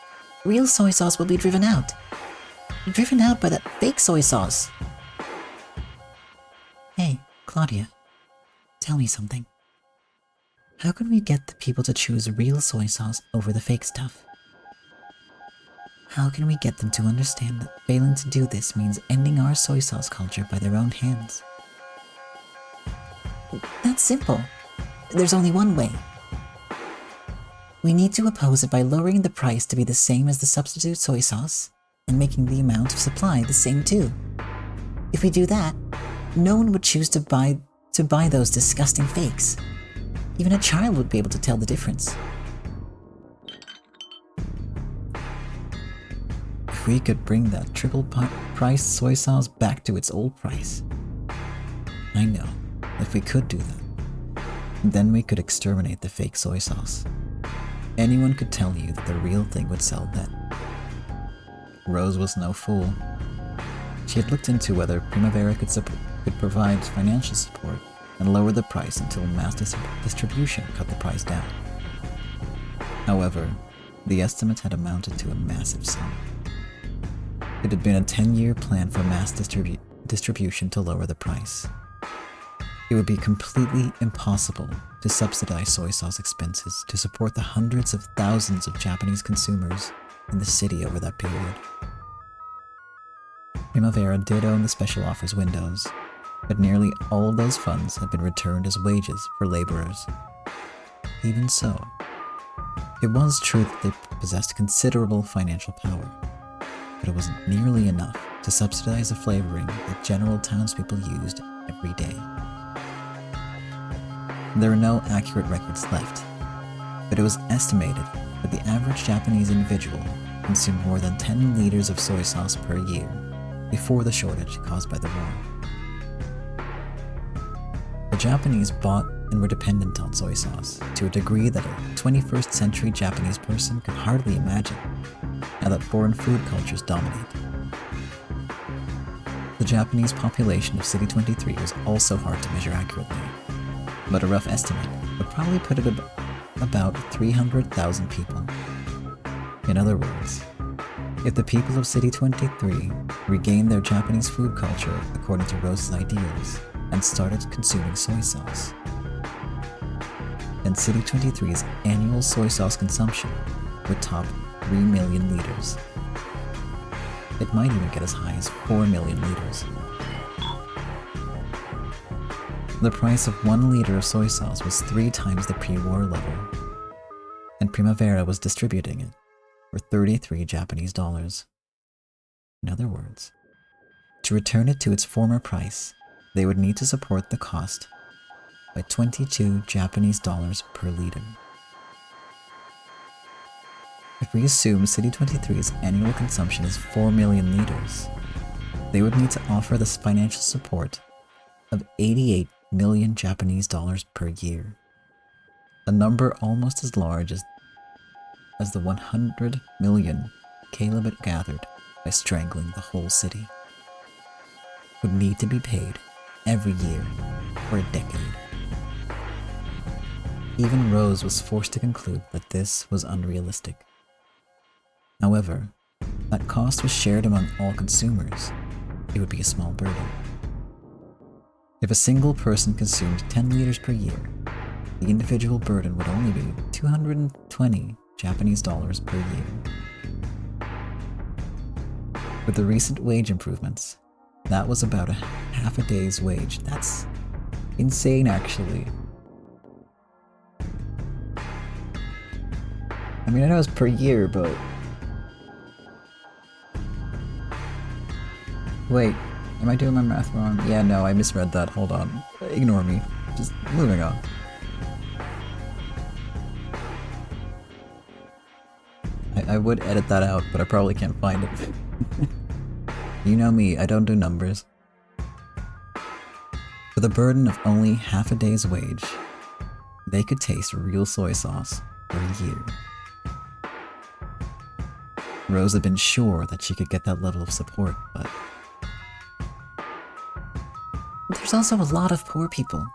real soy sauce will be driven out. Driven out by that fake soy sauce. Hey, Claudia, tell me something. How can we get the people to choose real soy sauce over the fake stuff? How can we get them to understand that failing to do this means ending our soy sauce culture by their own hands? That's simple. There's only one way. We need to oppose it by lowering the price to be the same as the substitute soy sauce, and making the amount of supply the same too. If we do that, no one would choose to buy those disgusting fakes. Even a child would be able to tell the difference. If we could bring that triple-priced soy sauce back to its old price. I know, if we could do that, then we could exterminate the fake soy sauce. Anyone could tell you that the real thing would sell then. Rose was no fool. She had looked into whether Primavera could provide financial support and lower the price until mass distribution cut the price down. However, the estimate had amounted to a massive sum. It had been a 10-year plan for mass distribution to lower the price. It would be completely impossible to subsidize soy sauce expenses to support the hundreds of thousands of Japanese consumers in the city over that period. Primavera did own the special offers windows, but nearly all of those funds had been returned as wages for laborers. Even so, it was true that they possessed considerable financial power, but it wasn't nearly enough to subsidize the flavoring that general townspeople used every day. There are no accurate records left, but it was estimated that the average Japanese individual consumed more than 10 liters of soy sauce per year before the shortage caused by the war. The Japanese bought and were dependent on soy sauce to a degree that a 21st century Japanese person could hardly imagine, now that foreign food cultures dominate. The Japanese population of City 23 was also hard to measure accurately, but a rough estimate would probably put it about 300,000 people. In other words, if the people of City 23 regained their Japanese food culture according to Rose's ideals and started consuming soy sauce, then City 23's annual soy sauce consumption would top 3 million liters. It might even get as high as 4 million liters. The price of 1 liter of soy sauce was 3 times the pre-war level, and Primavera was distributing it for 33 Japanese dollars. In other words, to return it to its former price, they would need to support the cost by 22 Japanese dollars per liter. If we assume City 23's annual consumption is 4 million liters, they would need to offer this financial support of 88 million Japanese dollars per year, a number almost as large as the 100 million Caleb had gathered by strangling the whole city, would need to be paid every year for a decade. Even Rose was forced to conclude that this was unrealistic. However, that cost was shared among all consumers. It would be a small burden. If a single person consumed 10 liters per year, the individual burden would only be 220 Japanese dollars per year. With the recent wage improvements, that was about half a day's wage. That's insane, actually. I mean, I know it's per year, but... Wait, am I doing my math wrong? Yeah, no, I misread that. Hold on. Ignore me. Just moving on. I would edit that out, but I probably can't find it. You know me, I don't do numbers. For the burden of only half a day's wage, they could taste real soy sauce for a year. Rose had been sure that she could get that level of support, but There's also a lot of poor people.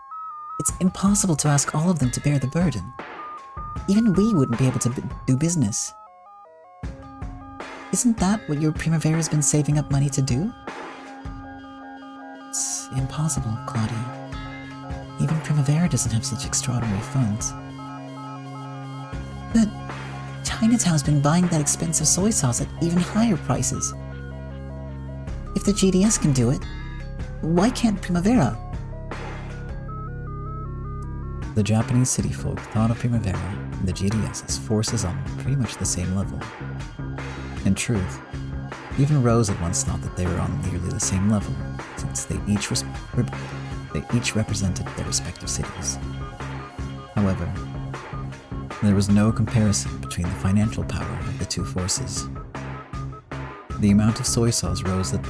It's impossible to ask all of them to bear the burden. Even we wouldn't be able to do business. Isn't that what your Primavera's been saving up money to do? It's impossible, Claudia. Even Primavera doesn't have such extraordinary funds. But Chinatown's been buying that expensive soy sauce at even higher prices. If the GDS can do it, why can't Primavera? the Japanese city folk thought of Primavera and the GDS as forces on pretty much the same level. In truth, even Rose had once thought that they were on nearly the same level, since they each represented their respective cities. However, there was no comparison between the financial power of the two forces. The amount of soy sauce Rose had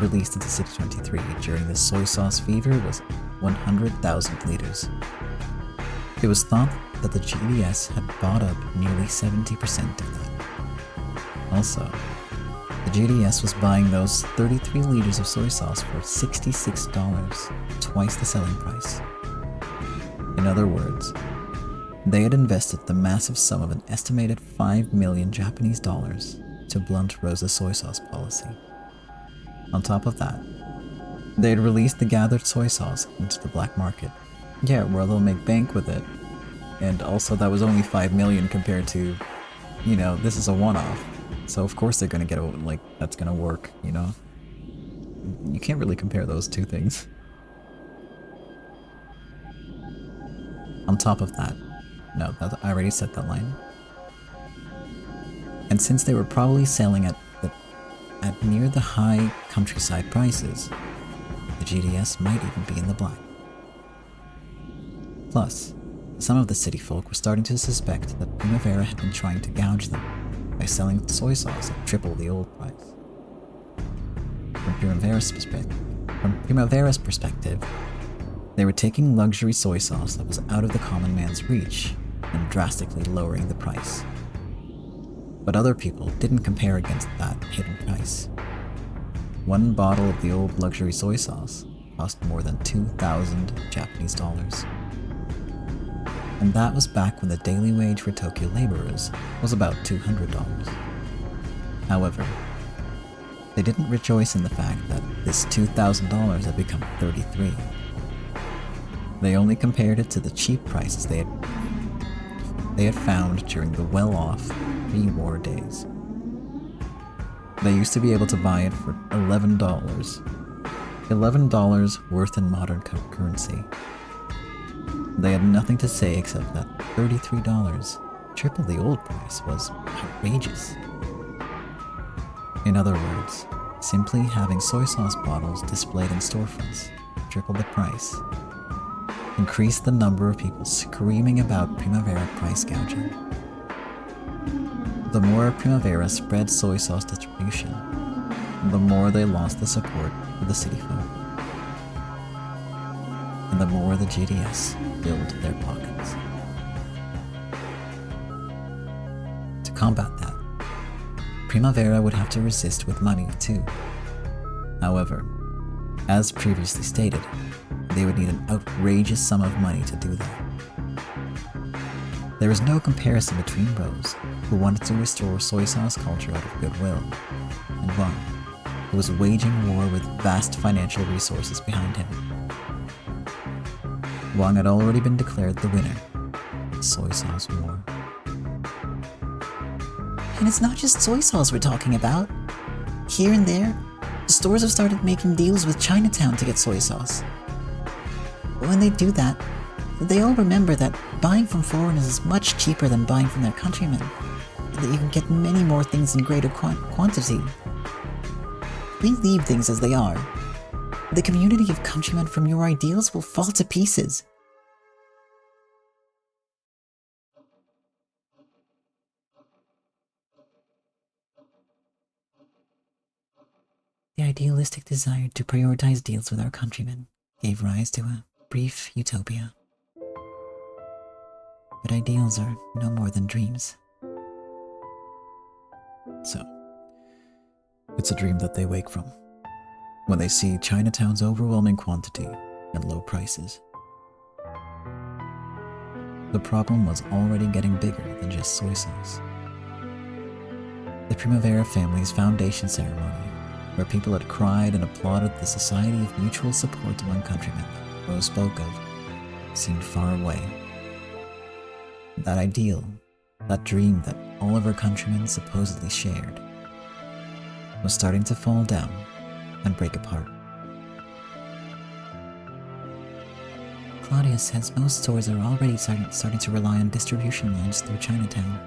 released into City 23 during the soy sauce fever was 100,000 liters. It was thought that the GDS had bought up nearly 70% of that. Also, the GDS was buying those 33 liters of soy sauce for $66, twice the selling price. In other words, they had invested the massive sum of an estimated 5 million Japanese dollars to blunt Rose's soy sauce policy. On top of that, they had released the gathered soy sauce into the black market. Yeah, where they'll make bank with it. And also that was only 5 million compared to, this is a one-off. So of course they're gonna get that's gonna work, You can't really compare those two things. On top of that, no, I already said that line. And since they were probably selling at near the high countryside prices, the GDS might even be in the black. Plus, some of the city folk were starting to suspect that Primavera had been trying to gouge them by selling soy sauce at triple the old price. From Primavera's perspective, they were taking luxury soy sauce that was out of the common man's reach and drastically lowering the price. But other people didn't compare against that hidden price. One bottle of the old luxury soy sauce cost more than 2,000 Japanese dollars. And that was back when the daily wage for Tokyo laborers was about $200. However, they didn't rejoice in the fact that this $2,000 had become $33. They only compared it to the cheap prices they had found during the well-off pre-war days. They used to be able to buy it for $11. $11 worth in modern currency. They had nothing to say except that $33, triple the old price, was outrageous. In other words, simply having soy sauce bottles displayed in storefronts, triple the price, increased the number of people screaming about Primavera price gouging. The more Primavera spread soy sauce distribution, the more they lost the support of the city folk. And the more the GDS filled their pockets. To combat that, Primavera would have to resist with money too. However, as previously stated, they would need an outrageous sum of money to do that. There is no comparison between Rose, who wanted to restore soy sauce culture out of goodwill, and Wang, who was waging war with vast financial resources behind him. Wang had already been declared the winner of the soy sauce war. And it's not just soy sauce we're talking about. Here and there, the stores have started making deals with Chinatown to get soy sauce. When they do that, they all remember that buying from foreigners is much cheaper than buying from their countrymen, and that you can get many more things in greater quantity. If we leave things as they are, the community of countrymen from your ideals will fall to pieces. The idealistic desire to prioritize deals with our countrymen gave rise to a brief utopia. But ideals are no more than dreams. So, it's a dream that they wake from when they see Chinatown's overwhelming quantity and low prices. The problem was already getting bigger than just soy sauce. The Primavera family's foundation ceremony, where people had cried and applauded the society of mutual support among countrymen that Rose spoke of, seemed far away. That ideal, that dream that all of her countrymen supposedly shared, was starting to fall down and break apart. Claudia says most stores are already starting to rely on distribution lines through Chinatown.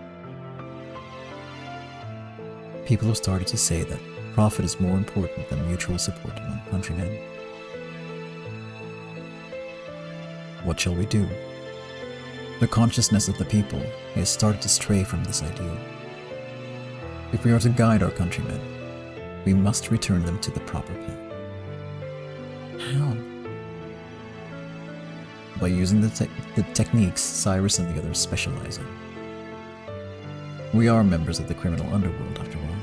People have started to say that profit is more important than mutual support among countrymen. What shall we do? The consciousness of the people has started to stray from this ideal. If we are to guide our countrymen, we must return them to the proper path. How? By using the techniques Cyrus and the others specialize in. We are members of the criminal underworld, after all.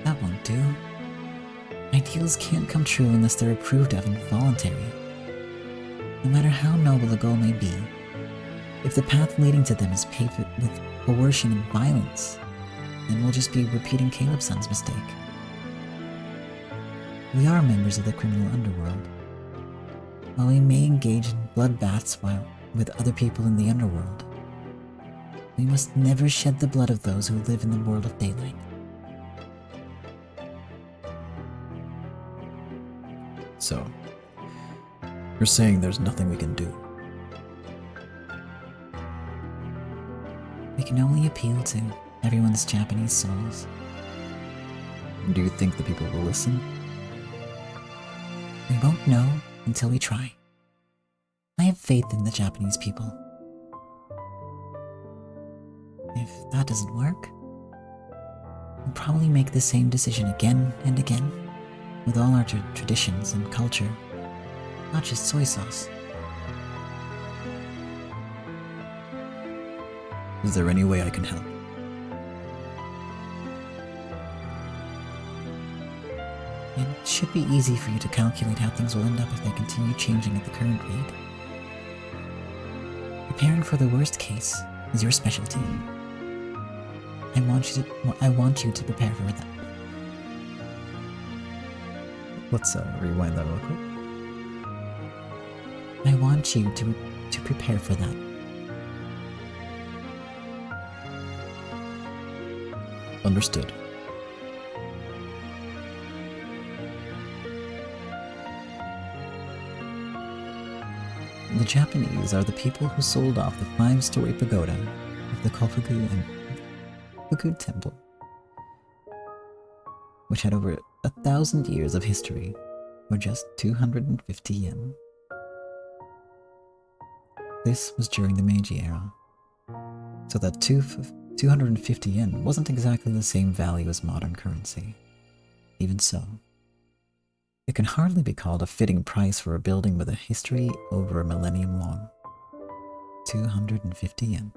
That won't do. Ideals can't come true unless they're approved of and voluntary. No matter how noble a goal may be, if the path leading to them is paved with coercion and violence, then we'll just be repeating Caleb's son's mistake. We are members of the criminal underworld. While we may engage in bloodbaths with other people in the underworld, we must never shed the blood of those who live in the world of daylight. So, you're saying there's nothing we can do? We can only appeal to everyone's Japanese souls. Do you think the people will listen? We won't know until we try. I have faith in the Japanese people. If that doesn't work, we'll probably make the same decision again and again, with all our traditions and culture, not just soy sauce. Is there any way I can help? It should be easy for you to calculate how things will end up if they continue changing at the current rate. Preparing for the worst case is your specialty. I want you to prepare for that. Let's rewind that real quick. I want you to prepare for that. Understood. The Japanese are the people who sold off the 5-story pagoda of the Kofuku and Fuku Temple, which had over 1,000 years of history, for just 250 yen. This was during the Meiji era, so that 250 yen wasn't exactly the same value as modern currency. Even so, it can hardly be called a fitting price for a building with a history over a millennium long. 250 yen.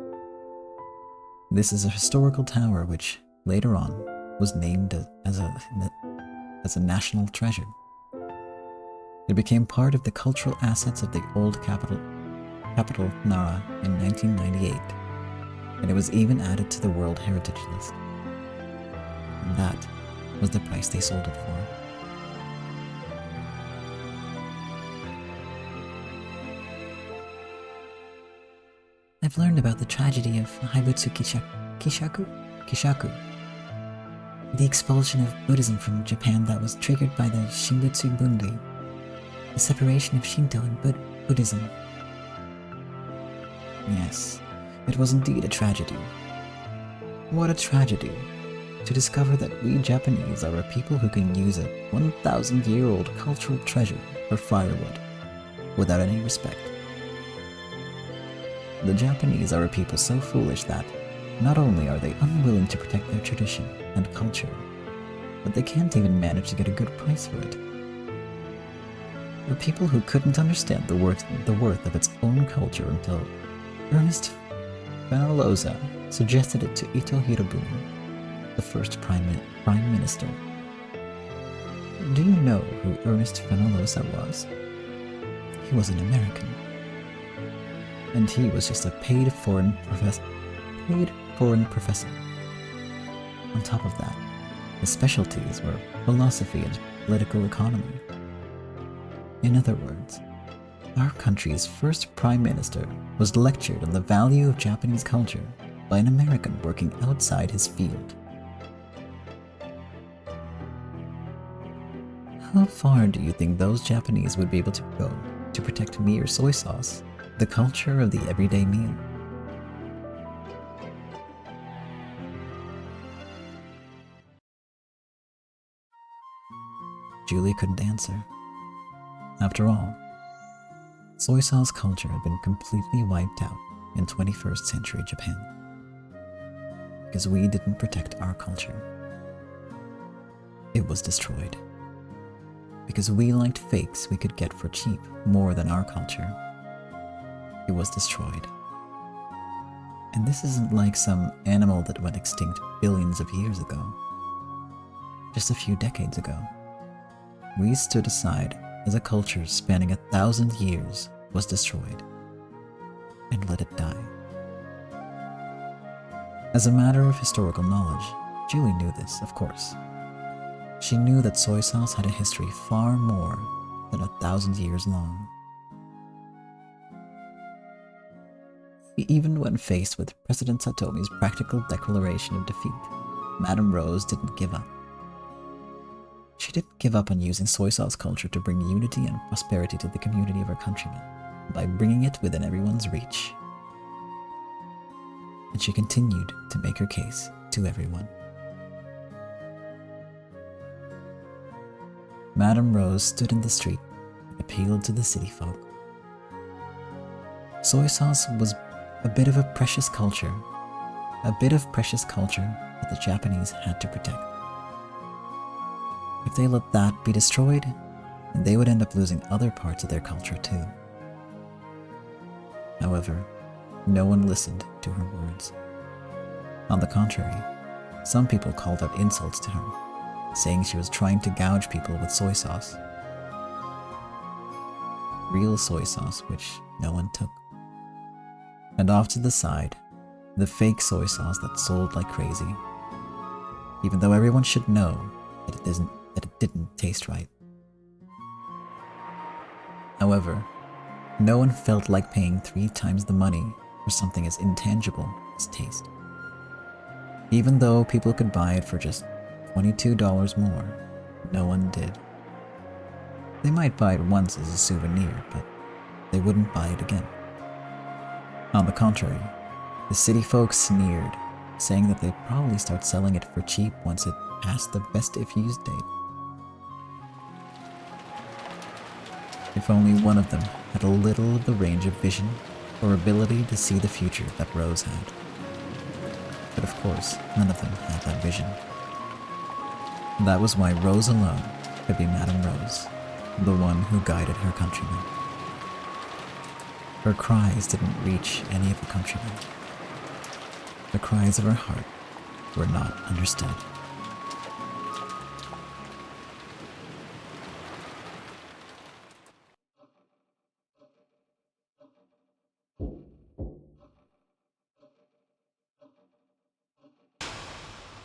This is a historical tower which, later on, was named as a national treasure. It became part of the cultural assets of the old capital Nara in 1998, and it was even added to the World Heritage List. And that was the price they sold it for. I've learned about the tragedy of Haibutsu Kishaku, the expulsion of Buddhism from Japan that was triggered by the Shinbutsu Bunri, the separation of Shinto and Buddhism. Yes, it was indeed a tragedy. What a tragedy to discover that we Japanese are a people who can use a 1,000-year-old cultural treasure for firewood without any respect. The Japanese are a people so foolish that not only are they unwilling to protect their tradition and culture, but they can't even manage to get a good price for it. The people who couldn't understand the worth of its own culture until Ernest Fenollosa suggested it to Ito Hirobune the first prime minister. Do you know who Ernest Fenollosa was? He was an American. And he was just a paid foreign professor. On top of that, his specialties were philosophy and political economy. In other words, our country's first prime minister was lectured on the value of Japanese culture by an American working outside his field. How far do you think those Japanese would be able to go to protect mere soy sauce, the culture of the everyday meal? Julie couldn't answer. After all, soy sauce culture had been completely wiped out in 21st century Japan. Because we didn't protect our culture. It was destroyed. Because we liked fakes we could get for cheap more than our culture. It was destroyed. And this isn't like some animal that went extinct billions of years ago. Just a few decades ago, we stood aside as a culture spanning 1,000 years was destroyed and let it die. As a matter of historical knowledge, Julie knew this, of course. She knew that soy sauce had a history far more than 1,000 years long. Even when faced with President Satomi's practical declaration of defeat, Madame Rose didn't give up. She didn't give up on using soy sauce culture to bring unity and prosperity to the community of her countrymen by bringing it within everyone's reach. And she continued to make her case to everyone. Madame Rose stood in the street and appealed to the city folk. Soy sauce was a bit of precious culture that the Japanese had to protect. If they let that be destroyed, then they would end up losing other parts of their culture too. However, no one listened to her words. On the contrary, some people called out insults to her, saying she was trying to gouge people with soy sauce. Real soy sauce, which no one took. And off to the side, the fake soy sauce that sold like crazy, even though everyone should know that it didn't taste right. However, no one felt like paying 3 times the money for something as intangible as taste. Even though people could buy it for just $22 more, no one did. They might buy it once as a souvenir, but they wouldn't buy it again. On the contrary, the city folks sneered, saying that they'd probably start selling it for cheap once it passed the best if used date. If only one of them had a little of the range of vision or ability to see the future that Rose had. But of course, none of them had that vision. That was why Rose alone could be Madame Rose, the one who guided her countrymen. Her cries didn't reach any of her countrymen. The cries of her heart were not understood.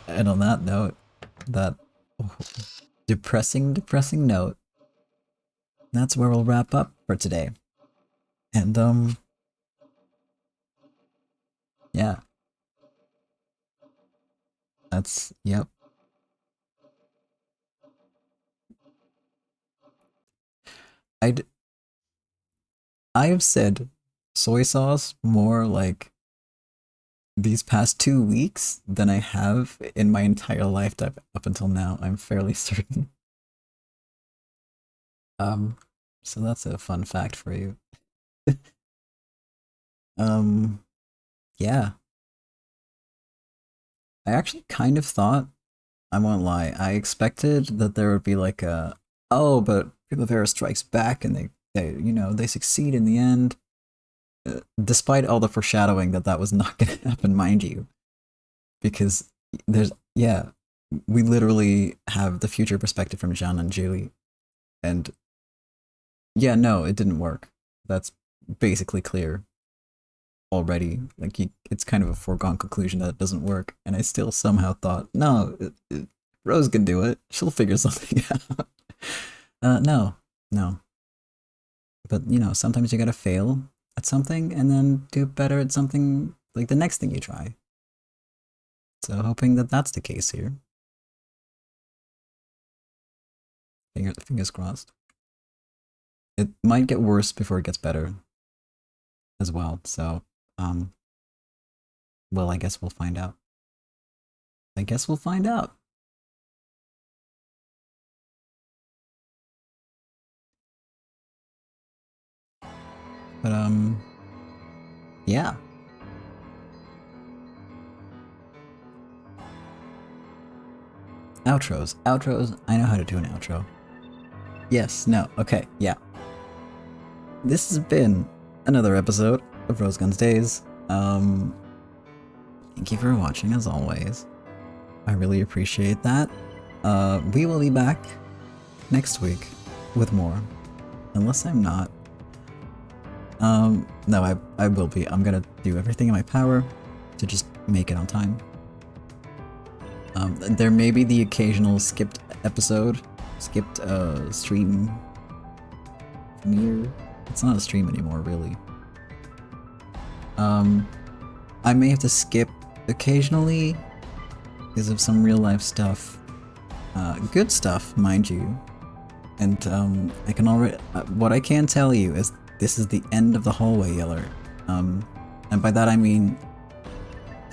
And on that note, that depressing note, that's where we'll wrap up for today. And, yeah. That's, yep. I have said soy sauce more like these past 2 weeks than I have in my entire lifetime up until now, I'm fairly certain. So that's a fun fact for you. Yeah. I actually kind of thought, I won't lie, I expected that there would be like a, oh, but Primavera Strikes Back and they succeed in the end. Despite all the foreshadowing that was not going to happen, mind you. Because there's Yeah, we literally have the future perspective from Jean and Julie, and yeah, no, it didn't work. That's basically clear already. Like, it's kind of a foregone conclusion that it doesn't work, and I still somehow thought, no, Rose can do it. She'll figure something out. No, no. But sometimes you gotta fail at something and then do better at something like the next thing you try. So hoping that that's the case here. Fingers crossed. It might get worse before it gets better as well. So, well, I guess we'll find out. I guess we'll find out. But, yeah. Outros. Outros. I know how to do an outro. Yes, no, okay, yeah. This has been another episode of Rose Guns Days. Thank you for watching as always. I really appreciate that. We will be back next week with more. Unless I'm not. No, I will be. I'm gonna do everything in my power to just make it on time. There may be the occasional skipped episode, skipped stream premiere. It's not a stream anymore, really. I may have to skip occasionally because of some real life stuff. Good stuff, mind you. And I can already. What I can tell you is this is the end of the hallway yeller. And by that I mean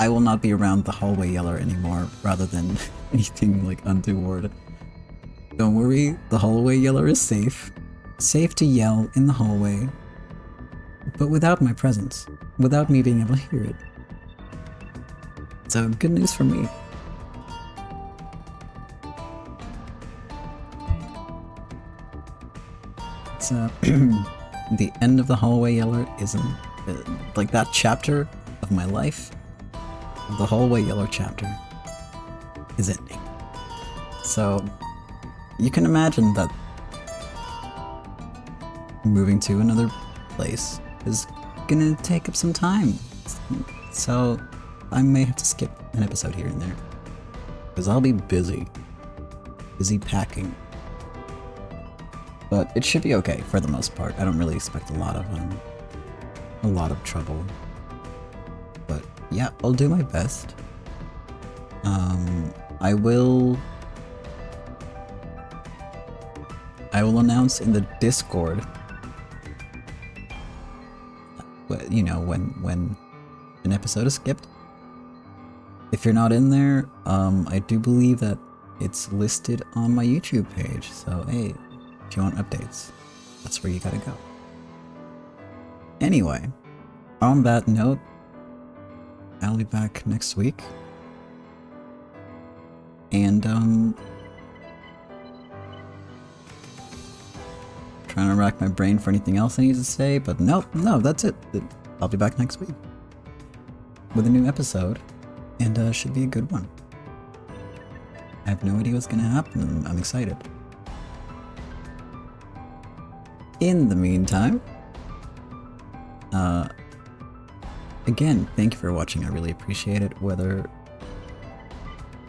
I will not be around the hallway yeller anymore, rather than anything like untoward. Don't worry, the hallway yeller is safe. Safe to yell in the hallway, but without my presence, without me being able to hear it. So good news for me. It's the end of the hallway yeller isn't like that chapter of my life. The hallway yeller chapter is ending. So you can imagine that moving to another place is gonna take up some time. So I may have to skip an episode here and there. Because I'll be busy. Busy packing. But it should be okay for the most part. I don't really expect a lot of trouble. But yeah, I'll do my best. I will announce in the Discord, you know, when an episode is skipped. If you're not in there, I do believe that it's listed on my YouTube page. So hey, if you want updates, that's where you gotta go. Anyway, on that note, I'll be back next week. And trying to rack my brain for anything else I need to say, but no, that's it. I'll be back next week with a new episode, and should be a good one. I have no idea what's gonna happen. I'm excited. In the meantime, again, thank you for watching. I really appreciate it.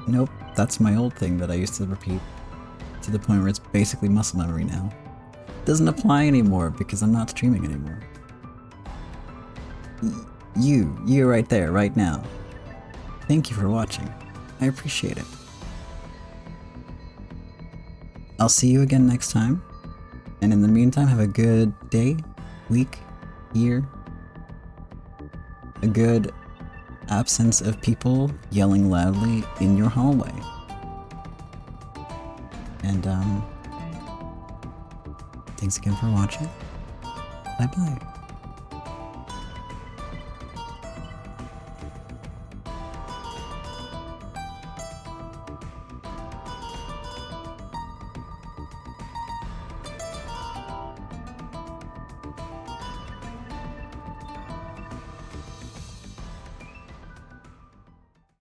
Nope, that's my old thing that I used to repeat to the point where it's basically muscle memory now. Doesn't apply anymore because I'm not streaming anymore. You right there, right now. Thank you for watching. I appreciate it. I'll see you again next time. And in the meantime, have a good day, week, year. A good absence of people yelling loudly in your hallway. And thanks again for watching. Bye bye.